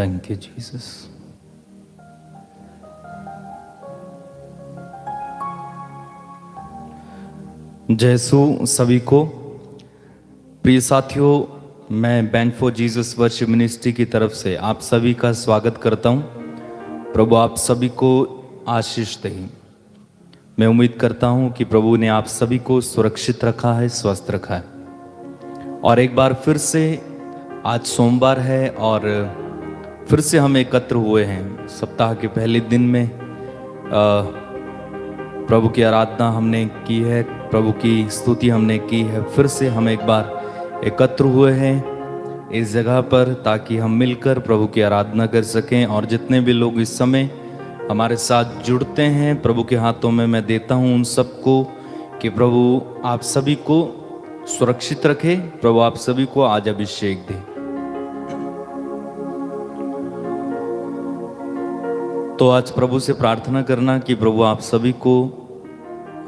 Thank you Jesus. जय यीशु सभी को। प्रिय साथियों, मैं band for Jesus worship ministry की तरफ से आप सभी का स्वागत करता हूं। प्रभु आप सभी को आशीष दे। मैं उम्मीद करता हूं कि प्रभु ने आप सभी को सुरक्षित रखा है, स्वस्थ रखा है। और एक बार फिर से आज सोमवार है और फिर से हम एकत्र हुए हैं। सप्ताह के पहले दिन में प्रभु की आराधना हमने की है, प्रभु की स्तुति हमने की है। फिर से हम एक बार एकत्र हुए हैं इस जगह पर ताकि हम मिलकर प्रभु की आराधना कर सकें। और जितने भी लोग इस समय हमारे साथ जुड़ते हैं, प्रभु के हाथों में मैं देता हूं उन सबको कि प्रभु आप सभी को सुरक्षित रखे, प्रभु आप सभी को आज अभिषेक दे। तो आज प्रभु से प्रार्थना करना कि प्रभु आप सभी को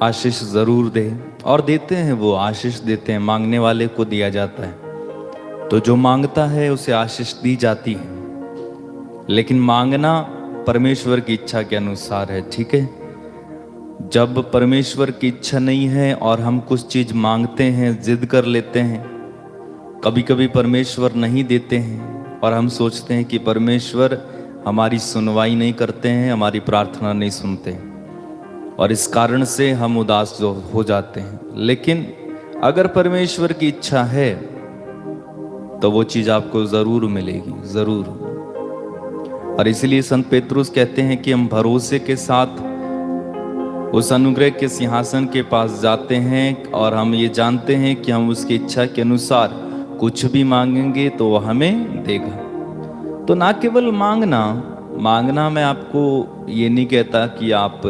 आशीष जरूर दे। और देते हैं, वो आशीष देते हैं, मांगने वाले को दिया जाता है। तो जो मांगता है उसे आशीष दी जाती है, लेकिन मांगना परमेश्वर की इच्छा के अनुसार है। ठीक है, जब परमेश्वर की इच्छा नहीं है और हम कुछ चीज मांगते हैं, जिद कर लेते हैं, कभी कभी परमेश्वर नहीं देते हैं और हम सोचते हैं कि परमेश्वर हमारी सुनवाई नहीं करते हैं, हमारी प्रार्थना नहीं सुनते हैं, और इस कारण से हम उदास हो जाते हैं। लेकिन अगर परमेश्वर की इच्छा है तो वो चीज आपको जरूर मिलेगी, जरूर। और इसलिए संत पेतरुस कहते हैं कि हम भरोसे के साथ उस अनुग्रह के सिंहासन के पास जाते हैं और हम ये जानते हैं कि हम उसकी इच्छा के अनुसार कुछ भी मांगेंगे तो वो हमें देगा। तो ना केवल मांगना मैं आपको ये नहीं कहता कि आप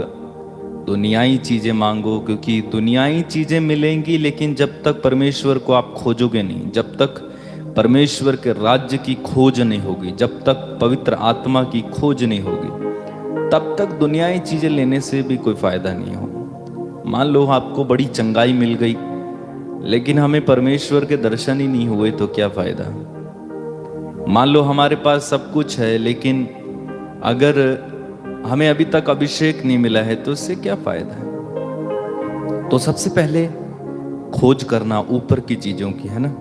दुनियाई चीजें मांगो, क्योंकि दुनियाई चीजें मिलेंगी, लेकिन जब तक परमेश्वर को आप खोजोगे नहीं, जब तक परमेश्वर के राज्य की खोज नहीं होगी, जब तक पवित्र आत्मा की खोज नहीं होगी, तब तक दुनियाई चीजें लेने से भी कोई फायदा नहीं हो। मान लो आपको बड़ी चंगाई मिल गई, लेकिन हमें परमेश्वर के दर्शन ही नहीं हुए तो क्या फायदा। मान लो हमारे पास सब कुछ है, लेकिन अगर हमें अभी तक अभिषेक नहीं मिला है तो इससे क्या फायदा है। तो सबसे पहले खोज करना ऊपर की चीजों की, है ना।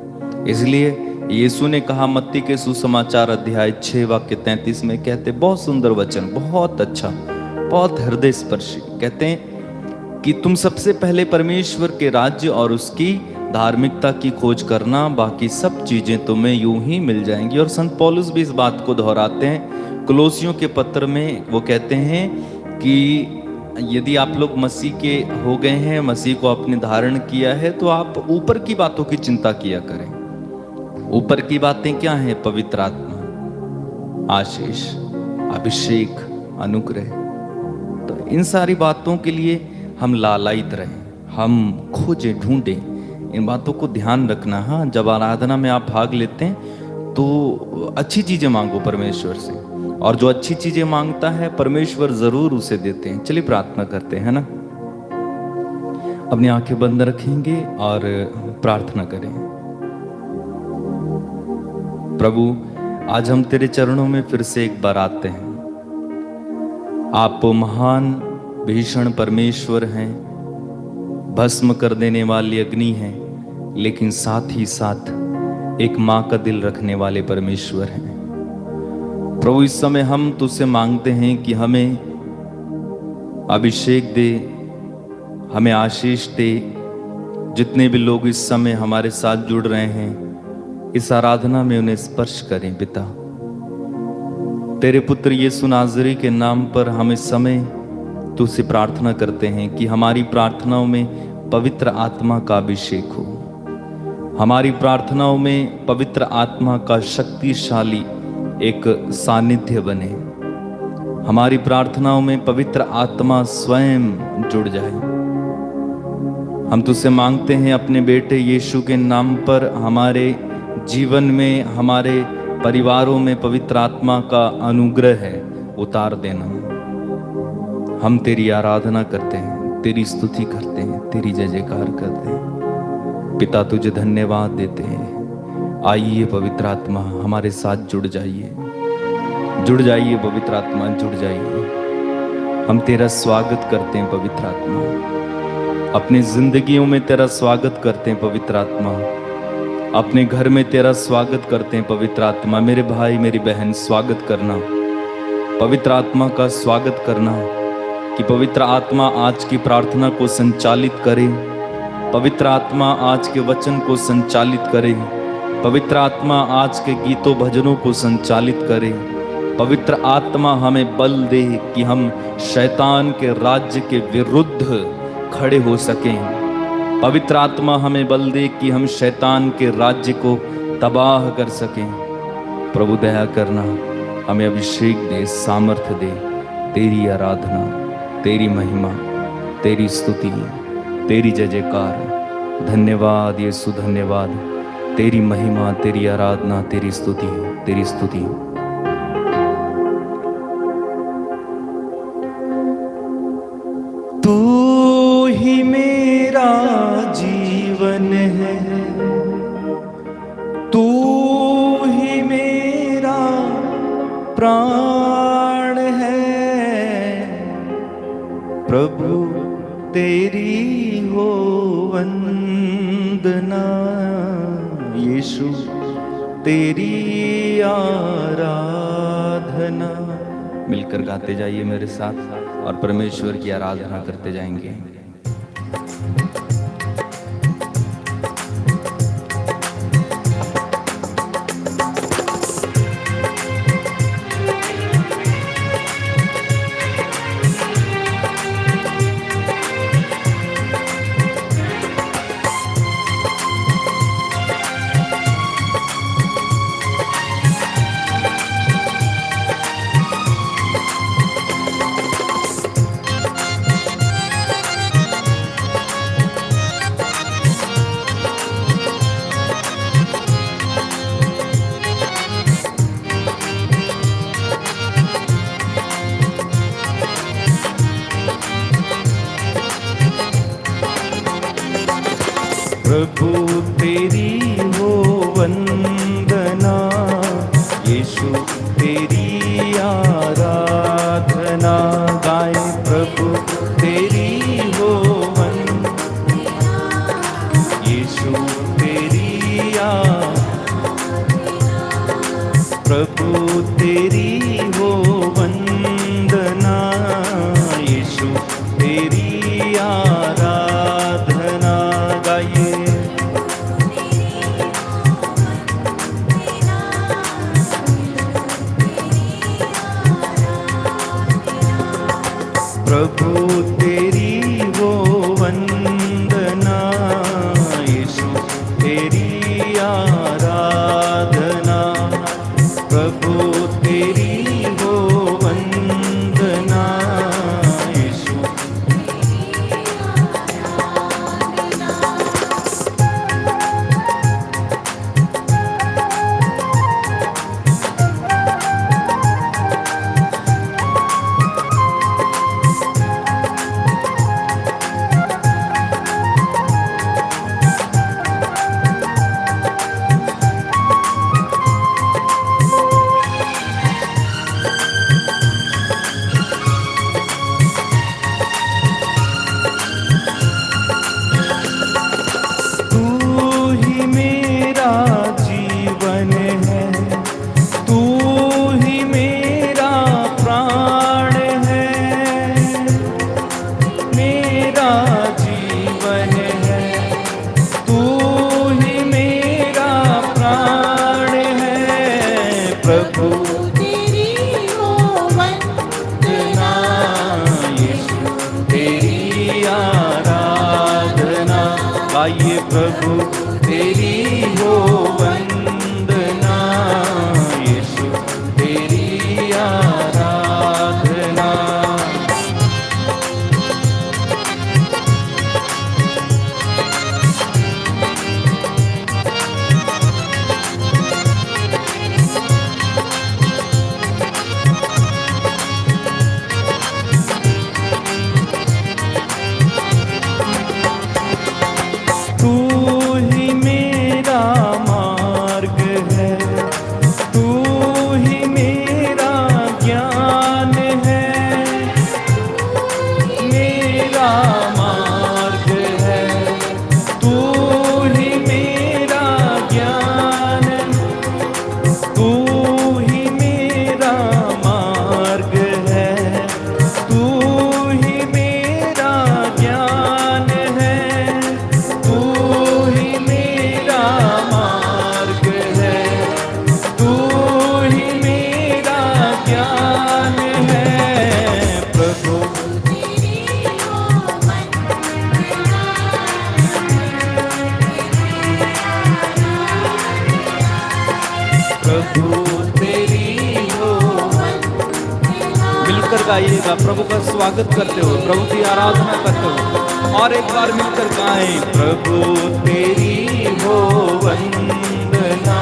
इसलिए यीशु ने कहा मत्ती के सुसमाचार अध्याय 6 वाक्य 33 में, कहते बहुत सुंदर वचन, बहुत अच्छा, बहुत हृदय स्पर्शी। कहते हैं कि तुम सबसे पहले परमेश्वर के राज्य और उसकी धार्मिकता की खोज करना, बाकी सब चीजें तुम्हें यूं ही मिल जाएंगी। और संत पौलुस भी इस बात को दोहराते हैं कुलोसियों के पत्र में। वो कहते हैं कि यदि आप लोग मसीह के हो गए हैं, मसीह को आपने धारण किया है, तो आप ऊपर की बातों की चिंता किया करें। ऊपर की बातें क्या हैं? पवित्र आत्मा, आशीष, अभिषेक, अनुग्रह। तो इन सारी बातों के लिए हम लालायित रहें, हम खोजें, ढूंढें, इन बातों को ध्यान रखना। हाँ, जब आराधना में आप भाग लेते हैं तो अच्छी चीजें मांगो परमेश्वर से, और जो अच्छी चीजें मांगता है परमेश्वर जरूर उसे देते हैं। चलिए प्रार्थना करते हैं, है ना। अपनी आंखें बंद रखेंगे और प्रार्थना करें। प्रभु, आज हम तेरे चरणों में फिर से एक बार आते हैं। आप महान भीषण परमेश्वर हैं, भस्म कर देने वाली अग्नि हैं, लेकिन साथ ही साथ एक माँ का दिल रखने वाले परमेश्वर हैं। प्रभु, इस समय हम तुझसे मांगते हैं कि हमें अभिषेक दे, हमें आशीष दे। जितने भी लोग इस समय हमारे साथ जुड़ रहे हैं, इस आराधना में उन्हें स्पर्श करें। पिता, तेरे पुत्र यीशु नाज़री के नाम पर हम इस समय तुझसे प्रार्थना करते हैं कि हमारी प्रार्थनाओं में पवित्र आत्मा का अभिषेक हो, हमारी प्रार्थनाओं में पवित्र आत्मा का शक्तिशाली एक सानिध्य बने, हमारी प्रार्थनाओं में पवित्र आत्मा स्वयं जुड़ जाए। हम तुझसे मांगते हैं अपने बेटे यीशु के नाम पर हमारे जीवन में, हमारे परिवारों में पवित्र आत्मा का अनुग्रह है, उतार देना। हम तेरी आराधना करते हैं, तेरी स्तुति करते हैं, तेरी जय जयकार करते हैं। पिता, तुझे धन्यवाद देते हैं। आइए पवित्र आत्मा हमारे साथ जुड़ जाइए, जुड़ जाइए पवित्र आत्मा, जुड़ जाइए। हम तेरा स्वागत करते हैं पवित्र आत्मा, अपनी जिंदगियों में तेरा स्वागत करते हैं पवित्र आत्मा, अपने घर में तेरा स्वागत करते हैं पवित्र आत्मा। मेरे भाई मेरी बहन, स्वागत करना, पवित्र आत्मा का स्वागत करना कि पवित्र आत्मा आज की प्रार्थना को संचालित करे, पवित्र आत्मा आज के वचन को संचालित करे, पवित्र आत्मा आज के गीतों भजनों को संचालित करे। पवित्र आत्मा हमें बल दे कि हम शैतान के राज्य के विरुद्ध खड़े हो सकें। पवित्र आत्मा हमें बल दे कि हम शैतान के राज्य को तबाह कर सकें। प्रभु दया करना, हमें अभिषेक दे, सामर्थ्य दे। तेरी आराधना, तेरी महिमा, तेरी स्तुति, तेरी जय जयकार। धन्यवाद यीशु, धन्यवाद। तेरी महिमा, तेरी आराधना, तेरी स्तुति, तेरी स्तुति। तू ही मेरा जीवन है, तू ही मेरा प्राण है। प्रभु तेरी हो वंदना, यीशु तेरी आराधना। मिलकर गाते जाइए मेरे साथ और परमेश्वर की आराधना करते जाएंगे। प्रभु तेरी हो वंदना, यीशु तेरी आराधना। गाए प्रभु तेरी हो वंदना, यीशु तेरी प्रभु तेरी हो वंदना, यीशु तेरी आराधना। गाइए प्रभु तेरी हो वंदना, यीशु तेरी आराधना। प्रभु तेरी हो वंदना, यीशु आइए प्रभु तेरी हो वंदना, यीशु तेरी आराधना। तू ही मेरा मान मिलकर गाइएगा, प्रभु का स्वागत करते हुए, प्रभु की आराधना करते हुए। और एक बार मिलकर गाएं, प्रभु तेरी हो वंदना।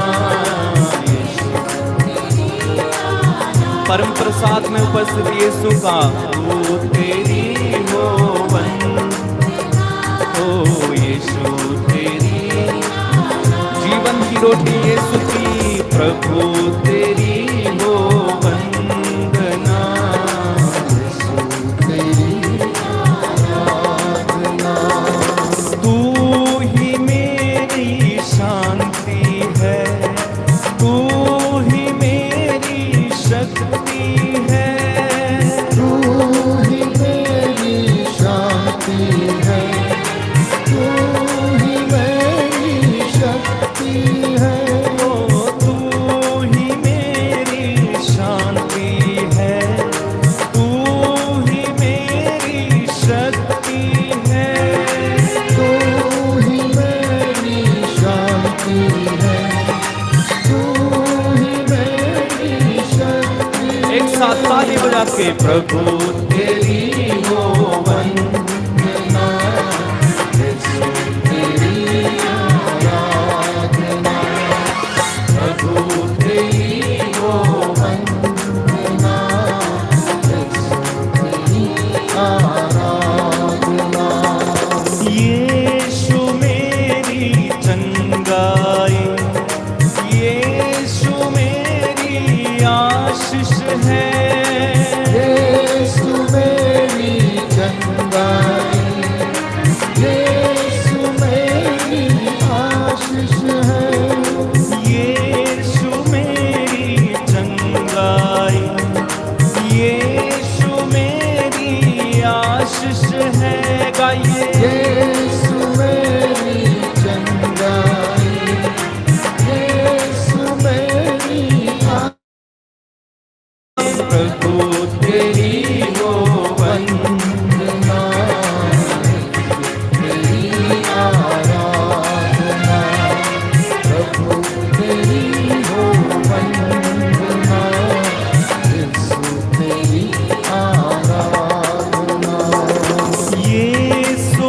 परम प्रसाद में उपस्थित यीशु का, प्रभु तेरी हो वंदना, ओ यीशु तेरी जीवन की रोटी यीशु की, प्रभु तेरी हो वंदना। तू ही मेरी शांति है, तू ही मेरी शक्ति है, तू ही मेरी शांति है, तू ही मेरी शक्ति है, तू ही मेरी शांति है, तू ही मेरी शक्ति है, तू ही मेरी शांति है, तू ही मेरी शक्ति। एक साथ ताली बजा के, प्रभु तेरी हो वंदना, यीशु तेरी आराधना, प्रभु तेरी हो वंदना, यीशु तेरी आराधना। यीशु मेरी चंगाई, यीशु मेरी आशीष है, यीशु मेरी चंगाई, यीशु मेरी आशीष है, यीशु मेरी चंगाई, यीशु मेरी आशीष है। गाइए, यीशु मेरी चंगाई, यीशु मेरी प्रभु तेरी हो वंदना, तेरी आराधना, प्रभु तेरी हो वंदना, यीशु तेरी आराधना। यीशु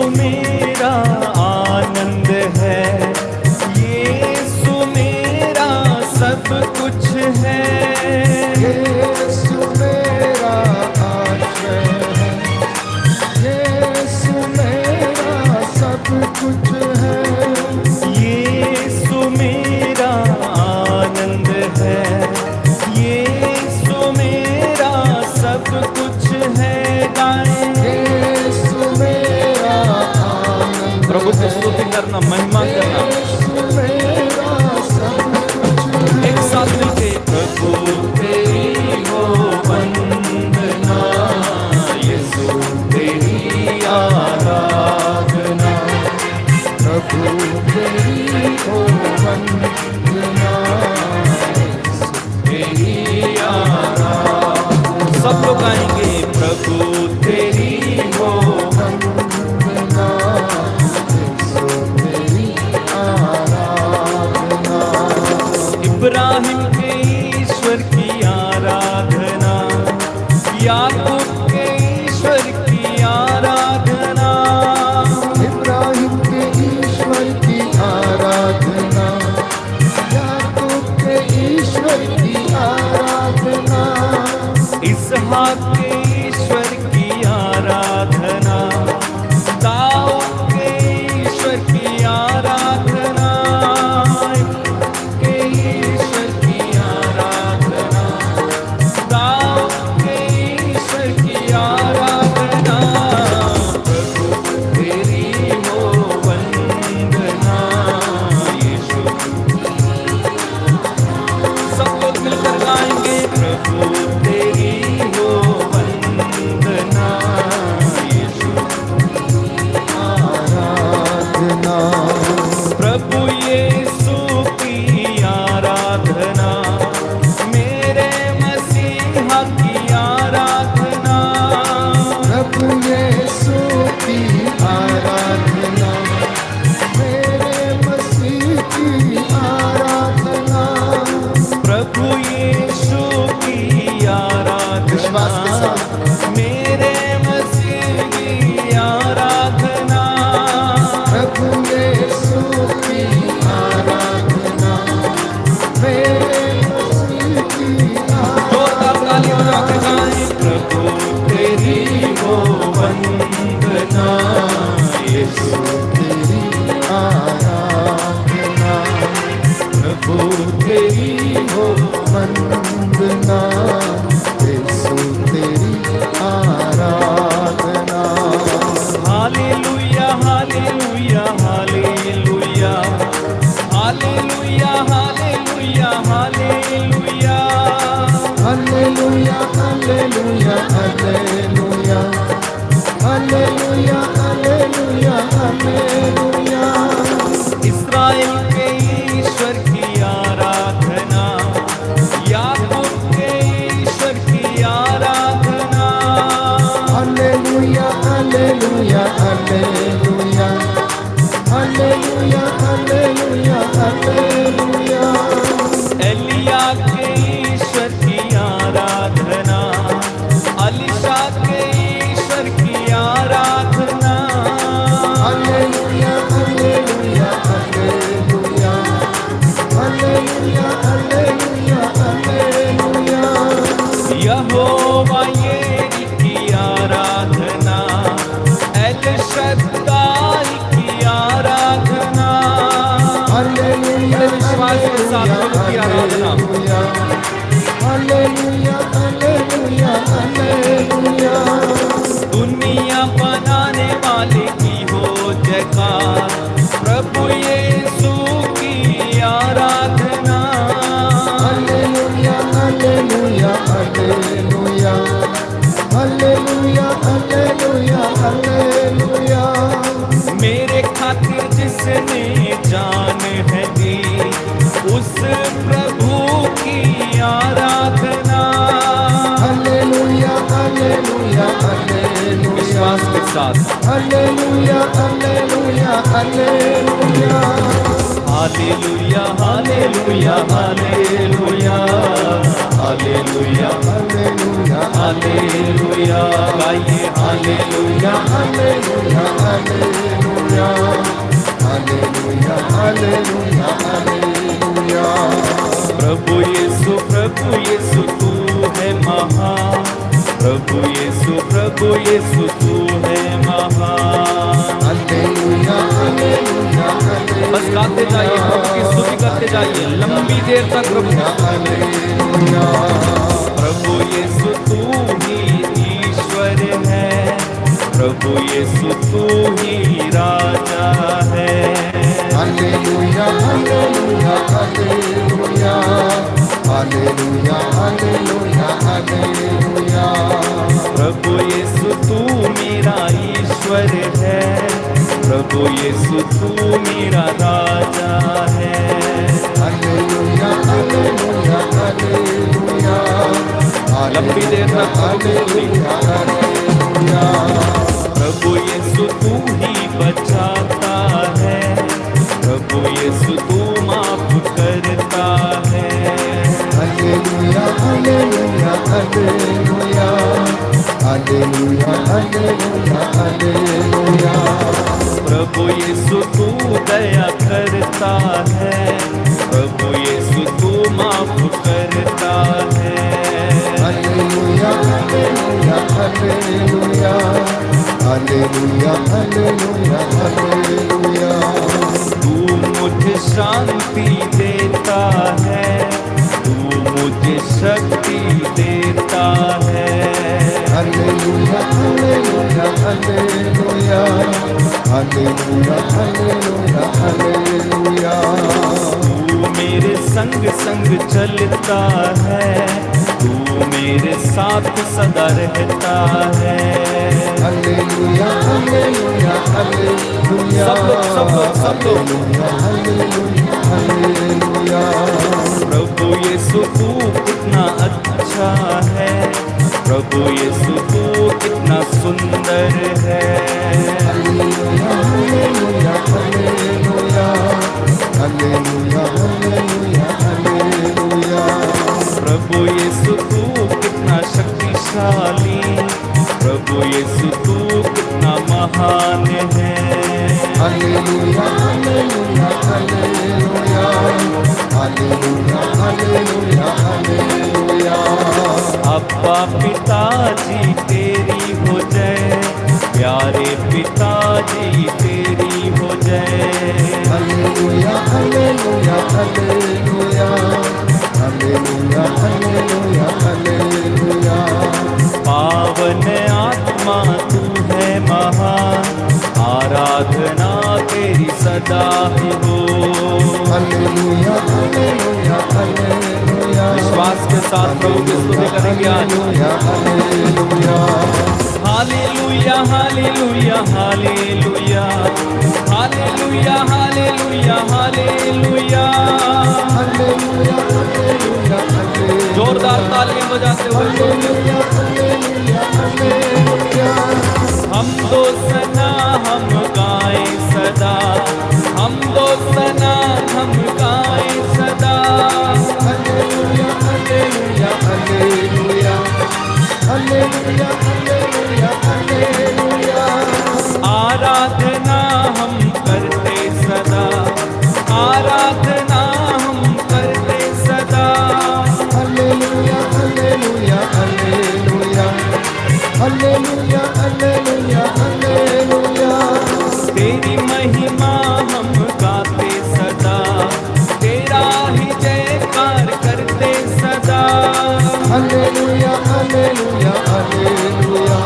हालेलुया हालेलुया हालेलुया। इस्राएल के ईश्वर की आराधना, याकूब के ईश्वर की आराधना। हालेलुया हालेलुया हालेलुया हालेलुया हालेलुया हालेलुया। एलिया के ईश्वर की आराधना, अलीशा के ईश्वर की आराधना। हालेलुया हालेलुया हालेलुया हालेलुया हालेलुया हालेलुया। यहोवा यिर्ह की आराधना, एल शद्दाई की आराधना। हालेलुया विश्वास के साथ प्रभु की आराधना। हालेलुया हालेलुया हालेलुया। दुनिया बनाने वाले की हो जयकार, प्रभु यीशु की आराधना। हालेलुया हालेलुया हालेलुया हालेलुया हालेलुया हालेलुया। मेरे खातिर जिसने जान है दी, उस प्रभु की आराधना। हालेलुया हालेलुया हालेलुया। विश्वास के साथ हालेलुया हालेलुया हालेलुया। हालेलुया हालेलुया हालेलुया हालेलुया हालेलुया हालेलुया। गाइए हालेलुया हालेलुया हालेलुया हालेलुया हालेलुया हालेलुया। प्रभु यीशु तू है महान, प्रभु यीशु तू है महान। हालेलुया हालेलुया हालेलुया। बस गाते जाइए, प्रभु की स्तुति करते जाइए लंबी देर तक। हालेलुया प्रभु यीशु तू ही ईश्वर है, प्रभु यीशु तू ही राजा है। हालेलुया हालेलुया हालेलुया हालेलुया हालेलुया हालेलुया। प्रभु यीशु तू मेरा ईश्वर है, प्रभु यीशु तू मेरा राजा है। हालेलुया हालेलुया हालेलुया लंबी देर तक हालेलुया हालेलुया। प्रभु यीशु तू ही बचाता है, प्रभु यीशु तू माफ करता है। हालेलुया हालेलुया हालेलुया हालेलुया हालेलुया हालेलुया। प्रभु यीशु तू दया करता है, प्रभु यीशु तू माफ करता है। हालेलुया हालेलुया हालेलुया हालेलुया हालेलुया हालेलुया। तू मुझे शांति देता है, तू मुझे शक्ति देता है। हालेलुया हालेलुया हालेलुया हालेलुया हालेलुया हालेलुया। तू मेरे संग संग चलता है, तू मेरे साथ सदा रहता है। हालेलुया हालेलुया हालेलुया सब लोग हालेलुया हालेलुया। प्रभु यीशु तू कितना अच्छा है, प्रभु यीशु तू कितना सुंदर है। हालेलुया हालेलुया हालेलुया हालेलुया हालेलुया हालेलुया। प्रभु यीशु तू कितना शक्तिशाली, प्रभु यीशु तू कितना महान है। हालेलुया हालेलुया हालेलुया हालेलुया हालेलुया हालेलुया। अब्बा पिताजी तेरी हो जय, प्यारे पिताजी तेरी हो जय। हालेलुया हालेलुया हालेलुया हालेलुया हालेलुया हालेलुया। पावन आत्मा तू है महान, आराधना तेरी सदा ही हो। हालेलुया हालेलुया हालेलुया। विश्वास के साथ प्रभु की स्तुति करेंगे आज। हालेलुया हालेलुया हालेलुया हालेलुया हालेलुया हालेलुया हालेलुया हालेलुया। हालेलुया हालेलुया हालेलुया। जोरदार तालियां बजाते हुए हालेलुया हालेलुया हालेलुया। हम दो सना हम गाए सदा, हम दो सना हम गाए सदा। हालेलुया हालेलुया हालेलुया। हालेलुया हालेलुया हालेलुया। आराधना हम करते सदा, आराधना हम करते सदा। हालेलुया हालेलुया हालेलुया। हालेलुया हालेलुया हालेलुया। तेरी महिमा हम गाते सदा, तेरा ही जयकार करते सदा। हालेलुया हालेलुया हालेलुया।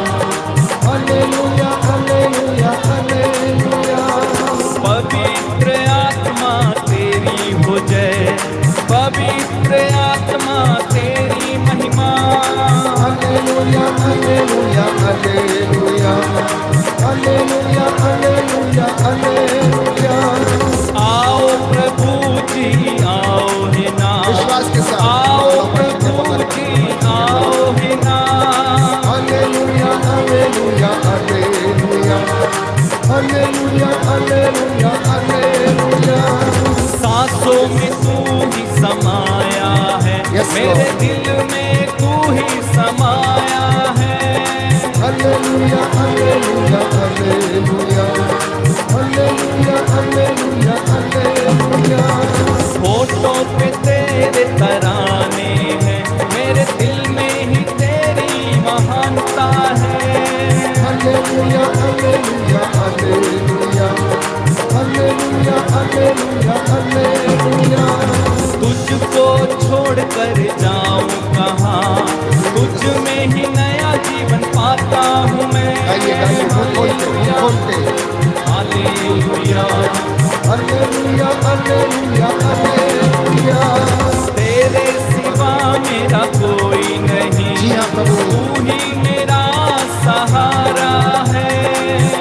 हालेलुया हालेलुया हालेलुया। पवित्र आत्मा तेरी हो जय, पवित्र आत्मा तेरी महिमा। हालेलुया हालेलुया हालेलुया। हालेलुया हालेलुया हालेलुया। आओ प्रभु जी आओ हे ना, विश्वास के साथ आओ प्रभु जी आओ हे ना। हालेलुया हालेलुया हालेलुया। हालेलुया हालेलुया हालेलुया। सांसों में तू ही समाया है, Yes, मेरे Lord. दिल में तू ही समाया है। हालेलुया हालेलुया हालेलुया। हालेलुया हालेलुया हालेलुया। होठों पे तेरे तराने हैं, मेरे दिल में ही तेरी महानता है। हालेलुया हालेलुया हालेलुया। हालेलुया हालेलुया हालेलुया। तुझको छोड़कर जाऊं कहाँ, तुझ में ही नया जीवन पाता हूँ मैं। गाइए गाइए मुंह खोलते हालेलुया हालेलुया हालेलुया हालेलुया। तेरे सिवा मेरा कोई नहीं, जी हाँ प्रभु। तू ही मेरा सहारा है।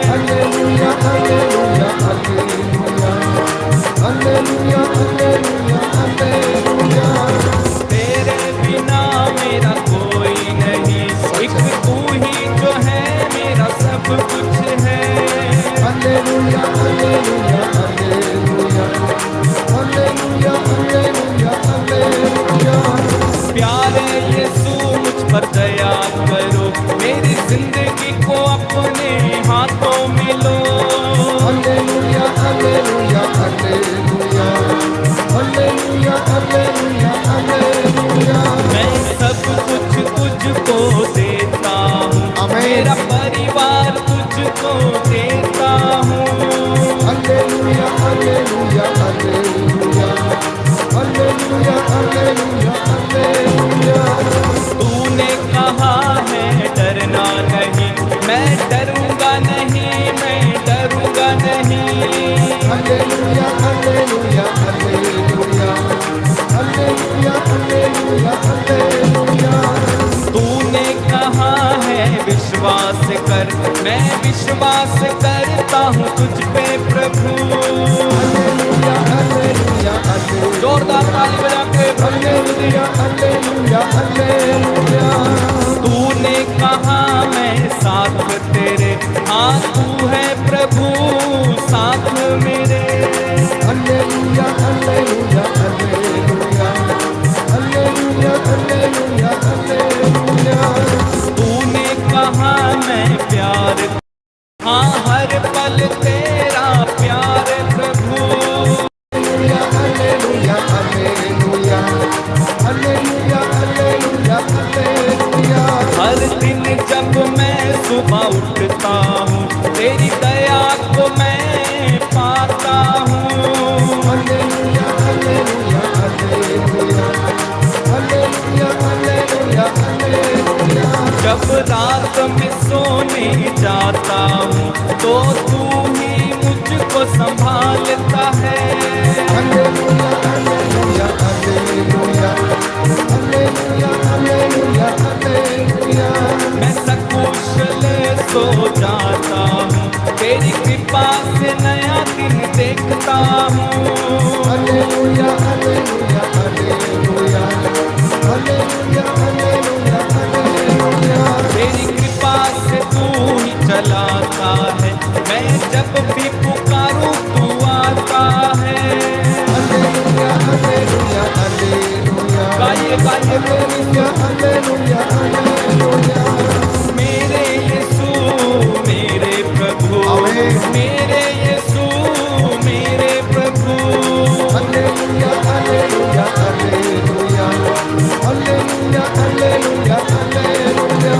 हालेलुया हालेलुया हालेलुया। हालेलुया हालेलुया हालेलुया। तेरे बिना मेरा कोई नहीं, एक तू ही जो है मेरा सब कुछ है। हालेलुया हालेलुया हालेलुया। हालेलुया हालेलुया हालेलुया। प्यारे यीशु मुझ पर दया करो, मेरी जिंदगी को अपने हाथों में लो। हालेलुया हालेलुया हालेलुया। हालेलुया हालेलुया हालेलुया। मैं सब कुछ तुझको देता हूँ, आमीन। मेरा परिवार तुझको देता हूँ। हालेलुया हालेलुया हालेलुया। हालेलुया हालेलुया हालेलुया। तूने कहा है डरना नहीं, मैं डरूंगा नहीं, मैं डरूंगा नहीं। हालेलुया हालेलुया हालेलुया। हालेलुया हालेलुया हालेलुया। तूने कहा है विश्वास कर, मैं विश्वास करता हूँ तुझ पे प्रभु। हालेलुया हालेलुया हालेलुया। जोरदार ताली बजा के हालेलुया हालेलुया हालेलुया। तूने कहा मैं साथ तेरे, हाँ तू है प्रभु साथ मेरे। हालेलुया हालेलुया हालेलुया। हालेलुया हालेलुया हालेलुया। तूने कहा मैं प्यार, हाँ हर पल तेरा प्यार प्रभु। हालेलुया हालेलुया हालेलुया। हालेलुया हालेलुया हालेलुया। हर दिन जब मैं सुबह उठता हूँ, तेरी दया को मैं पाता हूँ। हालेलुया हालेलुया हालेलुया। हालेलुया हालेलुया हालेलुया। जब रात में सोने जाता हूँ, तो तू ही मुझको संभालता है। हालेलुया हालेलुया हालेलुया। हालेलुया हालेलुया हालेलुया। मैं सकुशल सो जाता हूँ, तेरी कृपा से नया दिन देखता हूँ। हालेलुया हालेलुया हालेलुया हालेलुया हालेलुया हालेलुया। तेरी कृपा से तू ही चलाता है, मैं जब भी पुकारूं तू आता है। हालेलुया हालेलुया हालेलुया गाइए गाइए हालेलुया हालेलुया हालेलुया। मेरे यीशु मेरे प्रभु, आमीन। मेरे यीशु मेरे प्रभु। हालेलुया हालेलुया हालेलुया हालेलुया हालेलुया हालेलुया।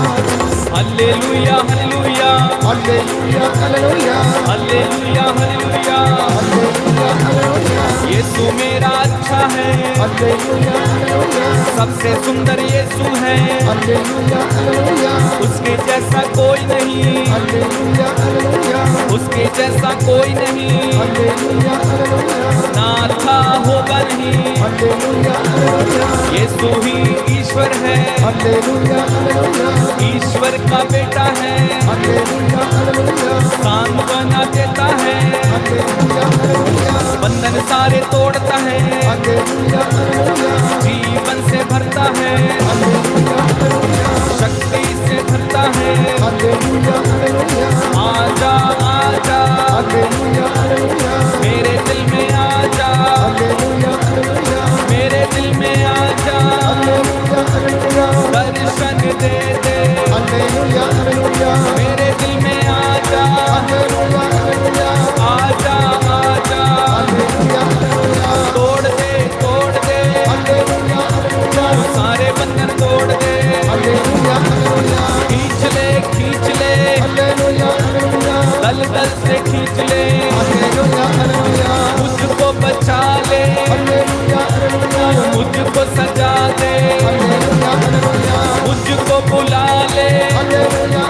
हालेलुया हालेलुया हालेलुया हालेलुया हालेलुया हालेलुया। हालेलुया हालेलुया यीशु मेरा अच्छा है, हालेलुया हालेलुया सबसे सुंदर यीशु है, हालेलुया हालेलुया उसके जैसा कोई नहीं, हालेलुया हालेलुया उसके जैसा कोई नहीं, हालेलुया हालेलुया ना था होगा नहीं। हालेलुया हालेलुया यीशु ही ईश्वर है, हालेलुया हालेलुया ईश्वर का बेटा है, हालेलुया हालेलुया सांत्वना देता है, हालेलुया हालेलुया बंधन सारे तोड़ता है, हालेलुया हालेलुया जीवन से भरता है, हालेलुया हालेलुया शक्ति से भरता है। हालेलुया हालेलुया आजा आजा हालेलुया हालेलुया मेरे दिल में आजा, हालेलुया हालेलुया मेरे दिल में आजा, हालेलुया हालेलुया दर्शन दे दे, हालेलुया हालेलुया मेरे दिल में आजा, हालेलुया हालेलुया आजा आजा, हालेलुया हालेलुया तोड़ दे हालेलुया हालेलुया सारे बंधन तोड़ दे, हालेलुया हालेलुया खींच ले हालेलुया हालेलुया दल दल से खींच ले, हालेलुया हालेलुया मुझको बचा ले, हालेलुया हालेलुया मुझको सजा दे, हालेलुया हालेलुया मुझको बुला ले, हालेलुया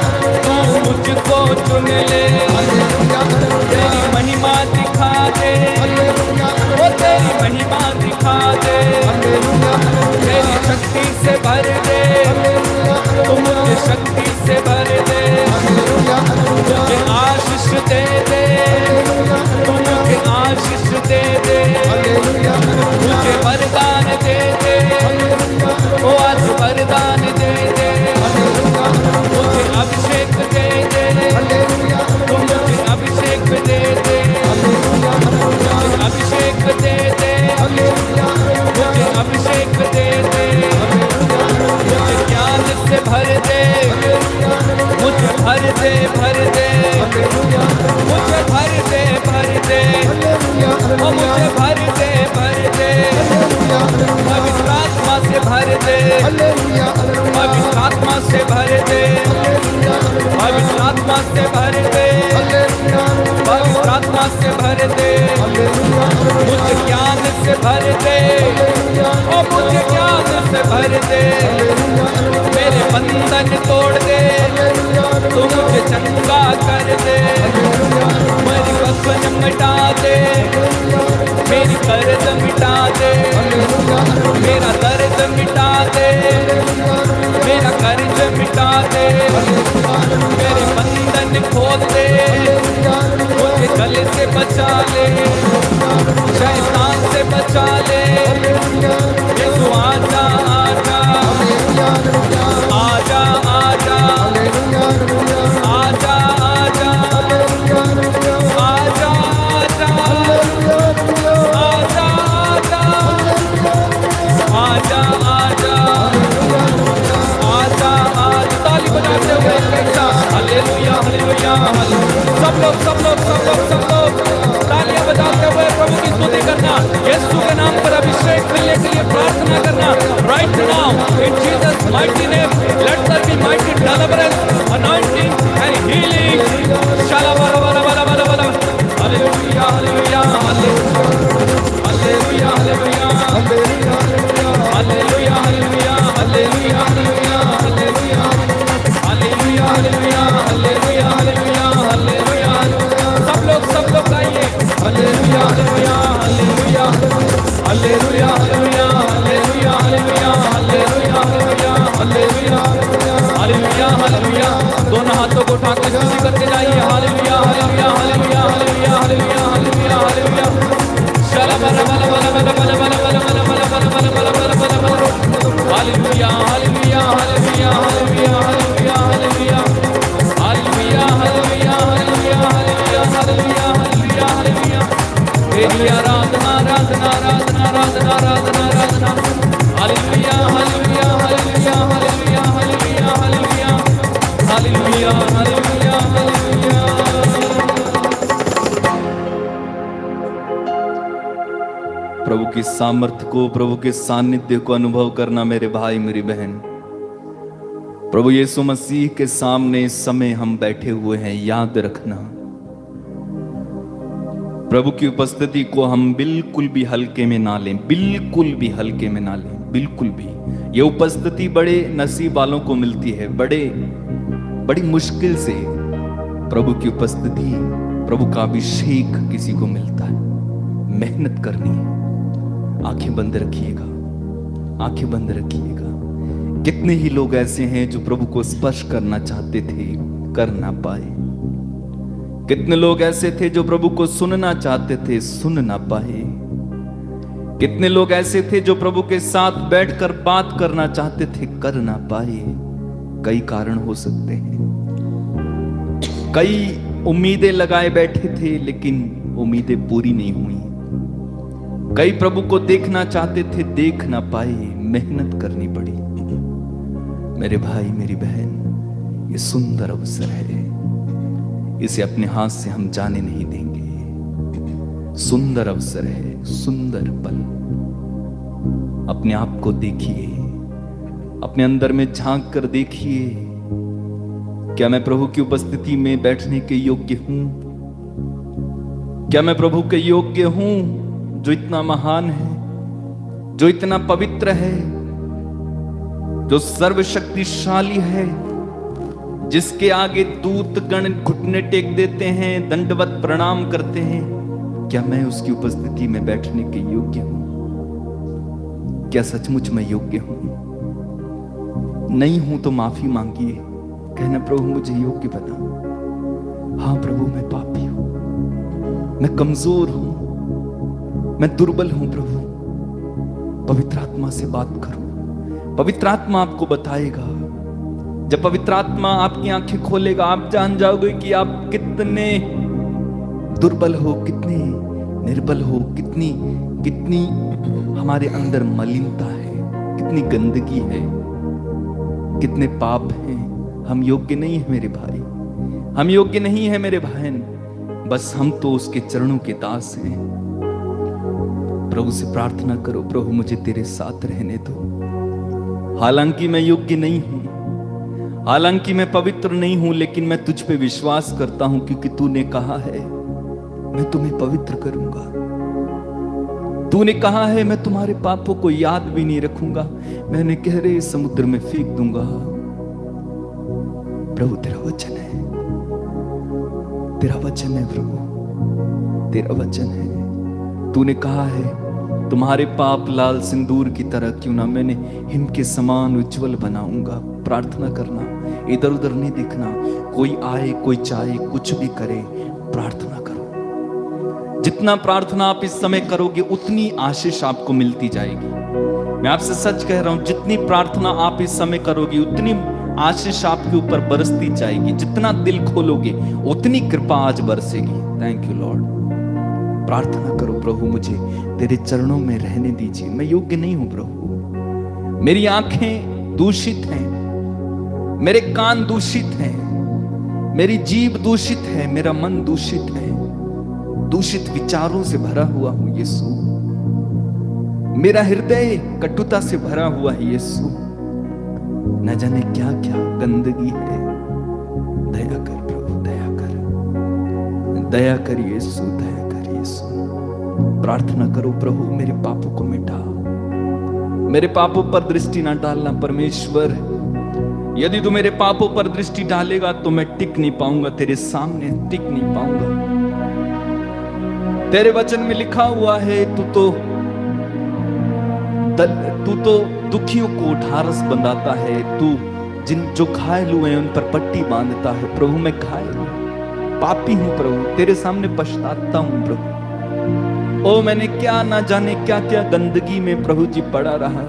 तू मुझको चुन ले, हालेलुया तेरी महिमा दिखा दे, हालेलुया वो तेरी महिमा दिखा दे, तेरी शक्ति से भर दे, तू मुझे शक्ति से भर दे, मुझे आशीष दे दे, तू मुझे आशीष दे दे, मुझे वरदान दे दे, ओ आज वरदान दे दे, मुझे अभिषेक दे दे, तू मुझे अभिषेक दे दे, मुझे अभिषेक दे दे, मुझे अभिषेक दे दे, मुझे ज्ञान से भर दे, मुझे भर दे भर दे, मुझे भर दे भर दे, ओ मुझे भर दे भर दे, पवित्र आत्मा से भर दे, पवित्र आत्मा से भर दे, पवित्र आत्मा से भर दे, पवित्र आत्मा से भर दे, मुझे ज्ञान से भर दे, ओ मुझे ज्ञान से भर दे, मेरे बंधन तोड़ दे, तू मुझे चंगा कर दे, मेरी बंधन मिटा दे, मेरी कर्ज मिटा दे, मेरा दर्द मिटा दे, मेरा कर्ज मिटा दे, मेरे बंधन खोल दे, मुझे गले से बचा ले, शैतान से बचा ले, यीशु आजा आजा आजा आजा आजा आजा आजा आजा आजा आजा आजा आजा ताली बजाते हुए हालेलुया हालेलुया सब लोग तालियां बजाते हुए प्रभु की स्तुति करना, यीशु के नाम पर अभिषेक मिलने के लिए प्रार्थना करना। Right now in Jesus mighty name let there be mighty deliverance anointing and healing. शाला वाला वाला वाला वाला वाला हालेलुया हालेलुया हालेलुया हालेलुया हालेलुया हालेलुया हालेलुया हालेलुया हालेलुया हालेलुया हालेलुया हालेलुया हालेलुया हालेलुया। सब लोग गाइए हालेलुया हालेलुया हालेलुया हालेलुया हालेलुया हालेलुया हालेलुया हालेलुया हालेलुया हालेलुया हालेलुया हालेलुया। दोनों हाथों को उठा जाकर स्तुति करते जाइए। हालेलुया हालेलुया हालेलुया हालेलुया हालेलुया हालेलुया हालेलुया। शला बला बला बला बला बला बला बला बला बला बला बला बला बला बला बला। हालेलुया हालेलुया हालेलुया हालेलुया हालेलुया हालेलुया हालेलुया हालेलुया हालेलुया हालेलुया हालेलुया हालेलुया हालेलुया। तेरी आराधना आराधना आराधना आराधना आराधना आराधना। हालेलुया हालेलुया हालेलुया हालेलुया हालेलुया हालेलुया हालेलुया हालेलुया हालेलुया। प्रभु की सामर्थ्य को, प्रभु के सानिध्य को अनुभव करना मेरे भाई मेरी बहन। प्रभु यीशु मसीह के सामने इस समय हम बैठे हुए हैं, याद रखना प्रभु की उपस्थिति को हम बिल्कुल भी हल्के में ना लें, बिल्कुल भी हल्के में ना लें, बिल्कुल भी। ये उपस्थिति बड़े नसीब वालों को मिलती है, बड़ी मुश्किल से प्रभु की उपस्थिति, प्रभु का अभिषेक किसी को मिलता है। मेहनत करनी है। आंखें बंद रखिएगा, आंखें बंद रखिएगा। कितने ही लोग ऐसे हैं जो प्रभु को स्पर्श करना चाहते थे, कर ना पाए। कितने लोग ऐसे थे जो प्रभु को सुनना चाहते थे, सुन ना पाए। कितने लोग ऐसे थे जो प्रभु के साथ बैठकर बात करना चाहते थे, कर ना पाए। कई कारण हो सकते हैं। कई उम्मीदें लगाए बैठे थे लेकिन उम्मीदें पूरी नहीं हुई। कई प्रभु को देखना चाहते थे, देख ना पाए। मेहनत करनी पड़ी। मेरे भाई मेरी बहन, ये सुंदर अवसर है, इसे अपने हाथ से हम जाने नहीं देंगे। सुंदर अवसर है, सुंदर पल। अपने आप को देखिए, अपने अंदर में झांक कर देखिए, क्या मैं प्रभु की उपस्थिति में बैठने के योग्य हूं? क्या मैं प्रभु के योग्य हूं जो इतना महान है, जो इतना पवित्र है, जो सर्वशक्तिशाली है, जिसके आगे दूत गण घुटने टेक देते हैं, दंडवत प्रणाम करते हैं? क्या मैं उसकी उपस्थिति में बैठने के योग्य हूं? क्या सचमुच मैं योग्य हूं? नहीं हूं तो माफी मांगिए, कहना प्रभु मुझे योग्य बना। हाँ प्रभु, मैं पापी हूं, मैं कमजोर हूं, मैं दुर्बल हूं। प्रभु पवित्र आत्मा से बात करो। पवित्र आत्मा आपको बताएगा। जब पवित्र आत्मा आपकी आंखें खोलेगा, आप जान जाओगे कि आप कितने दुर्बल हो, कितने निर्बल हो, कितनी हमारे अंदर मलिनता है, कितनी गंदगी है, कितने पाप हैं। हम योग्य नहीं है मेरे भाई, हम योग्य नहीं है मेरे बहन। बस हम तो उसके चरणों के दास हैं। प्रभु से प्रार्थना करो, प्रभु मुझे तेरे साथ रहने दो। हालांकि मैं योग्य नहीं हूं, हालांकि मैं पवित्र नहीं हूं, लेकिन मैं तुझ पे विश्वास करता हूं, क्योंकि तूने कहा है मैं तुम्हें पवित्र करूंगा। तूने कहा है मैं तुम्हारे पापों को याद भी नहीं रखूंगा, मैंने गहरे समुद्र में फेंक दूंगा। प्रभु तेरा वचन है, तेरा वचन है प्रभु, तेरा वचन है। तूने कहा है तुम्हारे पाप लाल सिंदूर की तरह क्यों ना मैंने हिम के समान उज्जवल बनाऊंगा। प्रार्थना करना, इधर उधर नहीं देखना। कोई आए कोई चाहे कुछ भी करे, प्रार्थना करो। जितना प्रार्थना आप इस समय करोगे उतनी आशीष आपको मिलती जाएगी। मैं आपसे सच कह रहा हूं, जितनी प्रार्थना आप इस समय करोगे उतनी आशीष आपके ऊपर बरसती जाएगी। जितना दिल खोलोगे उतनी कृपा आज बरसेगी। Thank you Lord. प्रार्थना करो, प्रभु मुझे तेरे चरणों में रहने दीजिए। मैं योग्य नहीं हूं प्रभु, मेरी आंखें दूषित हैं, मेरे कान दूषित हैं, मेरी जीभ दूषित है, मेरा मन दूषित है, दूषित विचारों से भरा हुआ हूं यीशु। मेरा हृदय कटुता से भरा हुआ है यीशु। न जाने क्या क्या गंदगी है। दया कर प्रभु, दया कर, दया कर यीशु, दया कर यीशु। प्रार्थना करो, प्रभु मेरे पापों को मिटा, मेरे पापों पर दृष्टि ना डालना परमेश्वर। यदि तू मेरे पापों पर दृष्टि डालेगा तो मैं टिक नहीं पाऊंगा, तेरे सामने टिक नहीं पाऊंगा। तेरे वचन में लिखा हुआ है तू तो दुखियों को ढारस बंधाता है, तू जिन जो घायल हुए हैं उन पर पट्टी बांधता है। प्रभु मैं घायल हूं, पापी हूं प्रभु, तेरे सामने पछताता हूं प्रभु। ओ मैंने क्या ना जाने क्या क्या गंदगी में प्रभु जी पड़ा रहा,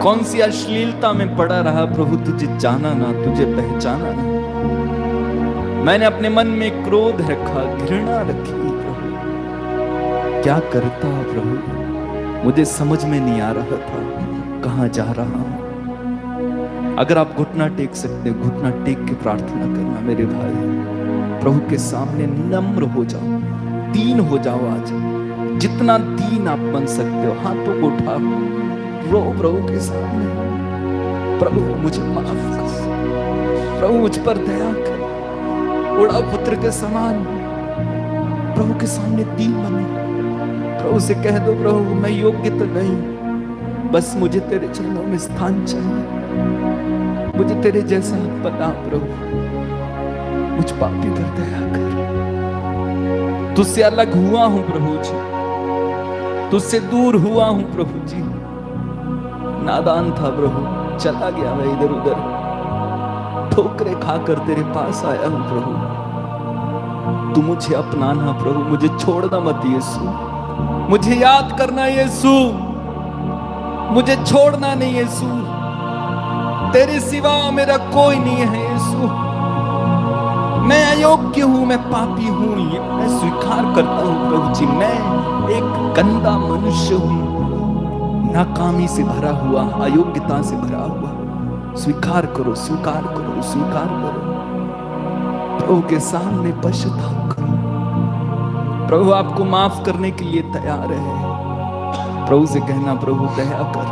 कौन सी अश्लीलता में पड़ा रहा प्रभु, तुझे जाना ना, तुझे पहचाना ना। मैंने अपने मन में क्रोध रखा, घृणा रखी प्रभु, क्या करता प्रभु, मुझे समझ में नहीं आ रहा था कहां जा रहा हूं। अगर आप घुटना टेक सकते, घुटना टेक के प्रार्थना करना मेरे भाई, प्रभु के सामने नम्र हो जाओ, दीन हो जाओ। आज जितना दीन आप बन सकते हो, हाथों को उठाओ, रो प्रभु के सामने, प्रभु मुझे माफ कर, प्रभु मुझ पर दया कर। उड़ा पुत्र के समान प्रभु के सामने दीन बनो, प्रभु से कह दो प्रभु मैं योग्य तो नहीं, बस मुझे तेरे चरणों में स्थान चाहिए, मुझे तेरे जैसा बना प्रभु, मुझ पापी पर दया कर। तुझसे अलग हुआ हूं प्रभु जी, तुझसे दूर हुआ हूं प्रभु जी, नादान था प्रभु, चला गया मैं इधर उधर, ठोकरे खाकर तेरे पास आया हूं प्रभु। तू मुझे अपनाना प्रभु, मुझे छोड़ना मत यीशु, मुझे याद करना यीशु, मुझे छोड़ना नहीं यीशु, तेरे सिवा मेरा कोई नहीं है यीशु। मैं अयोग्य हूं, मैं पापी हूं, ये मैं स्वीकार करता हूं प्रभु जी, मैं एक गंदा मनुष्य हूं, नाकामी से भरा हुआ, अयोग्यता से भरा हुआ। स्वीकार करो, स्वीकार करो, स्वीकार करो, प्रभु के सामने पश्चाताप करो। प्रभु आपको माफ करने के लिए तैयार है। प्रभु से कहना प्रभु दया कर,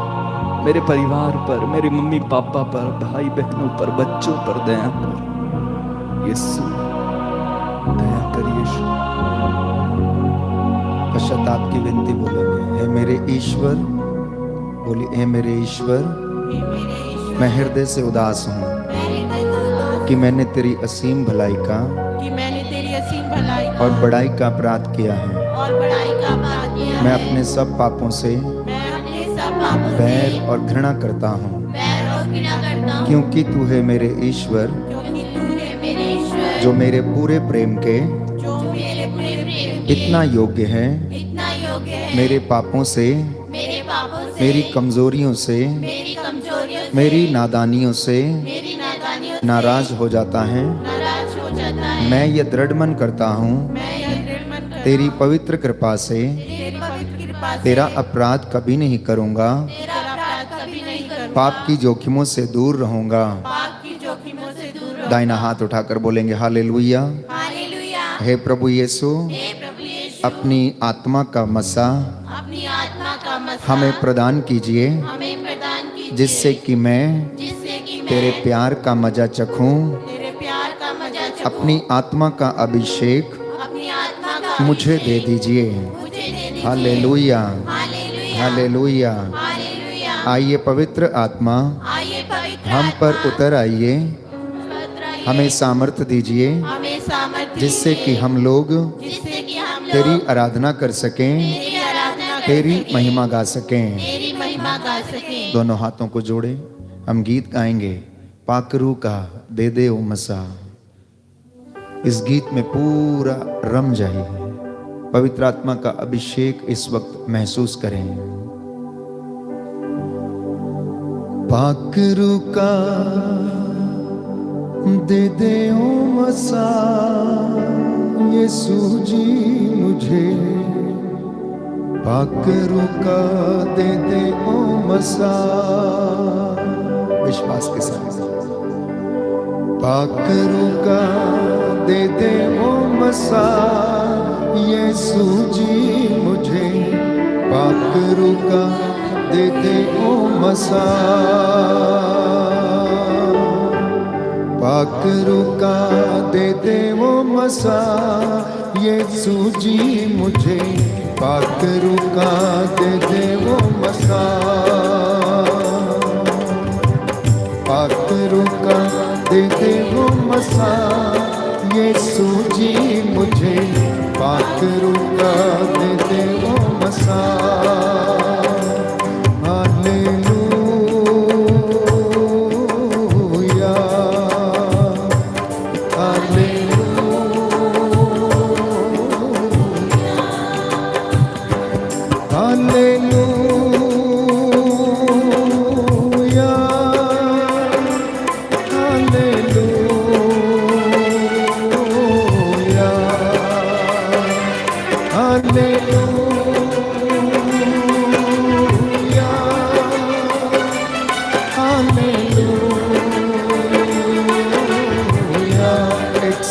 मेरे परिवार पर, मेरे मम्मी पापा पर, भाई बहनों पर, बच्चों पर दया कर यीशु, दया कर यीशु। पश्चाताप की विनती बोलेंगे, हे मेरे ईश्वर, बोलिए हे मेरे ईश्वर, मैं हृदय से उदास हूँ कि मैंने तेरी असीम भलाई का और बड़ाई का अपराध किया है। मैं अपने सब पापों से बैर और घृणा करता हूँ, क्योंकि तू है मेरे ईश्वर, जो मेरे पूरे प्रेम के इतना योग्य है। मेरे पापों से, मेरी कमजोरियों से, मेरी नादानियों से नाराज हो जाता है। मैं ये दृढ़ मन करता हूँ, तेरी पवित्र कृपा से तेरा अपराध कभी नहीं करूँगा, पाप की जोखिमों से दूर रहूँगा। दाहिना हाथ उठाकर बोलेंगे हालेलुया। हे प्रभु यीशु, अपनी आत्मा का मसा हमें प्रदान कीजिए, जिससे कि मैं तेरे प्यार का मजा चखूं। अपनी आत्मा का अभिषेक मुझे दे दीजिए। Hallelujah, hallelujah. आइए पवित्र आत्मा हम पर उतर आइए, हमें सामर्थ्य दीजिए, जिससे कि हम लोग तेरी आराधना कर सकें, तेरी महिमा गा सकें। दोनों हाथों को जोड़े हम गीत गाएंगे, पाकरू का दे दे ओ मसा। इस गीत में पूरा रम जाइए, पवित्र आत्मा का अभिषेक इस वक्त महसूस करें। पाकरू का दे दे ओ मसा, यीशु जी मुझे पाकरू का दे दे ओ मसा। विश्वास के साथ पाकरू का दे दे ओ मसा, यीशु जी मुझे पाकरू का दे दे ओ मसा। पाकरू का दे दे ओ मसा, यीशु जी मुझे पाकरू का दे दे ओ मसा। पाकरू का दे दे ओ मसा, यीशु जी मुझे पाकरू का दे दे ओ मसा। हालेलुया,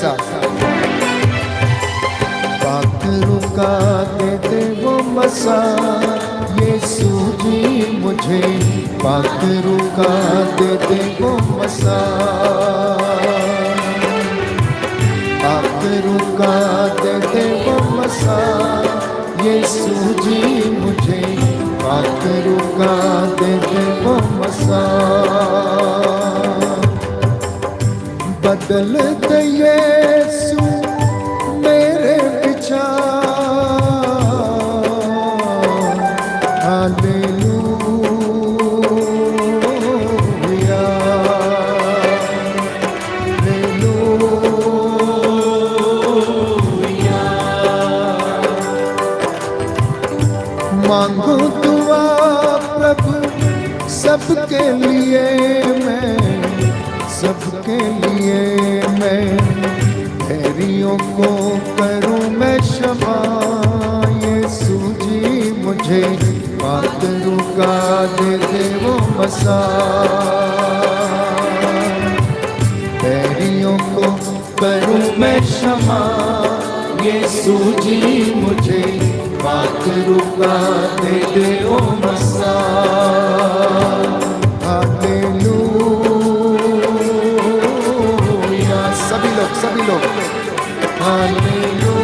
साथ। पाक रुका दे दे वो मसा, यीशु जी मुझे पाक रुका दे दे वो मसा। पाक रुका दे दे वो मसा, यीशु जी मुझे पाक रुका दे दे वो मसा। बदल दे यीशु मेरे विचार, हालेलुया। मांगो दुआ प्रभु सबके लिए मैं, सबके लिए मैं बैरियों को करूं मैं क्षमा। यीशु जी मुझे पाक रुका दे दे वो मसा। बैरियों को करूं मैं क्षमा, यीशु जी मुझे पाक रुका दे दे ओ मसा। हालेलुया। सभी लोग, सभी लोग हालेलुया,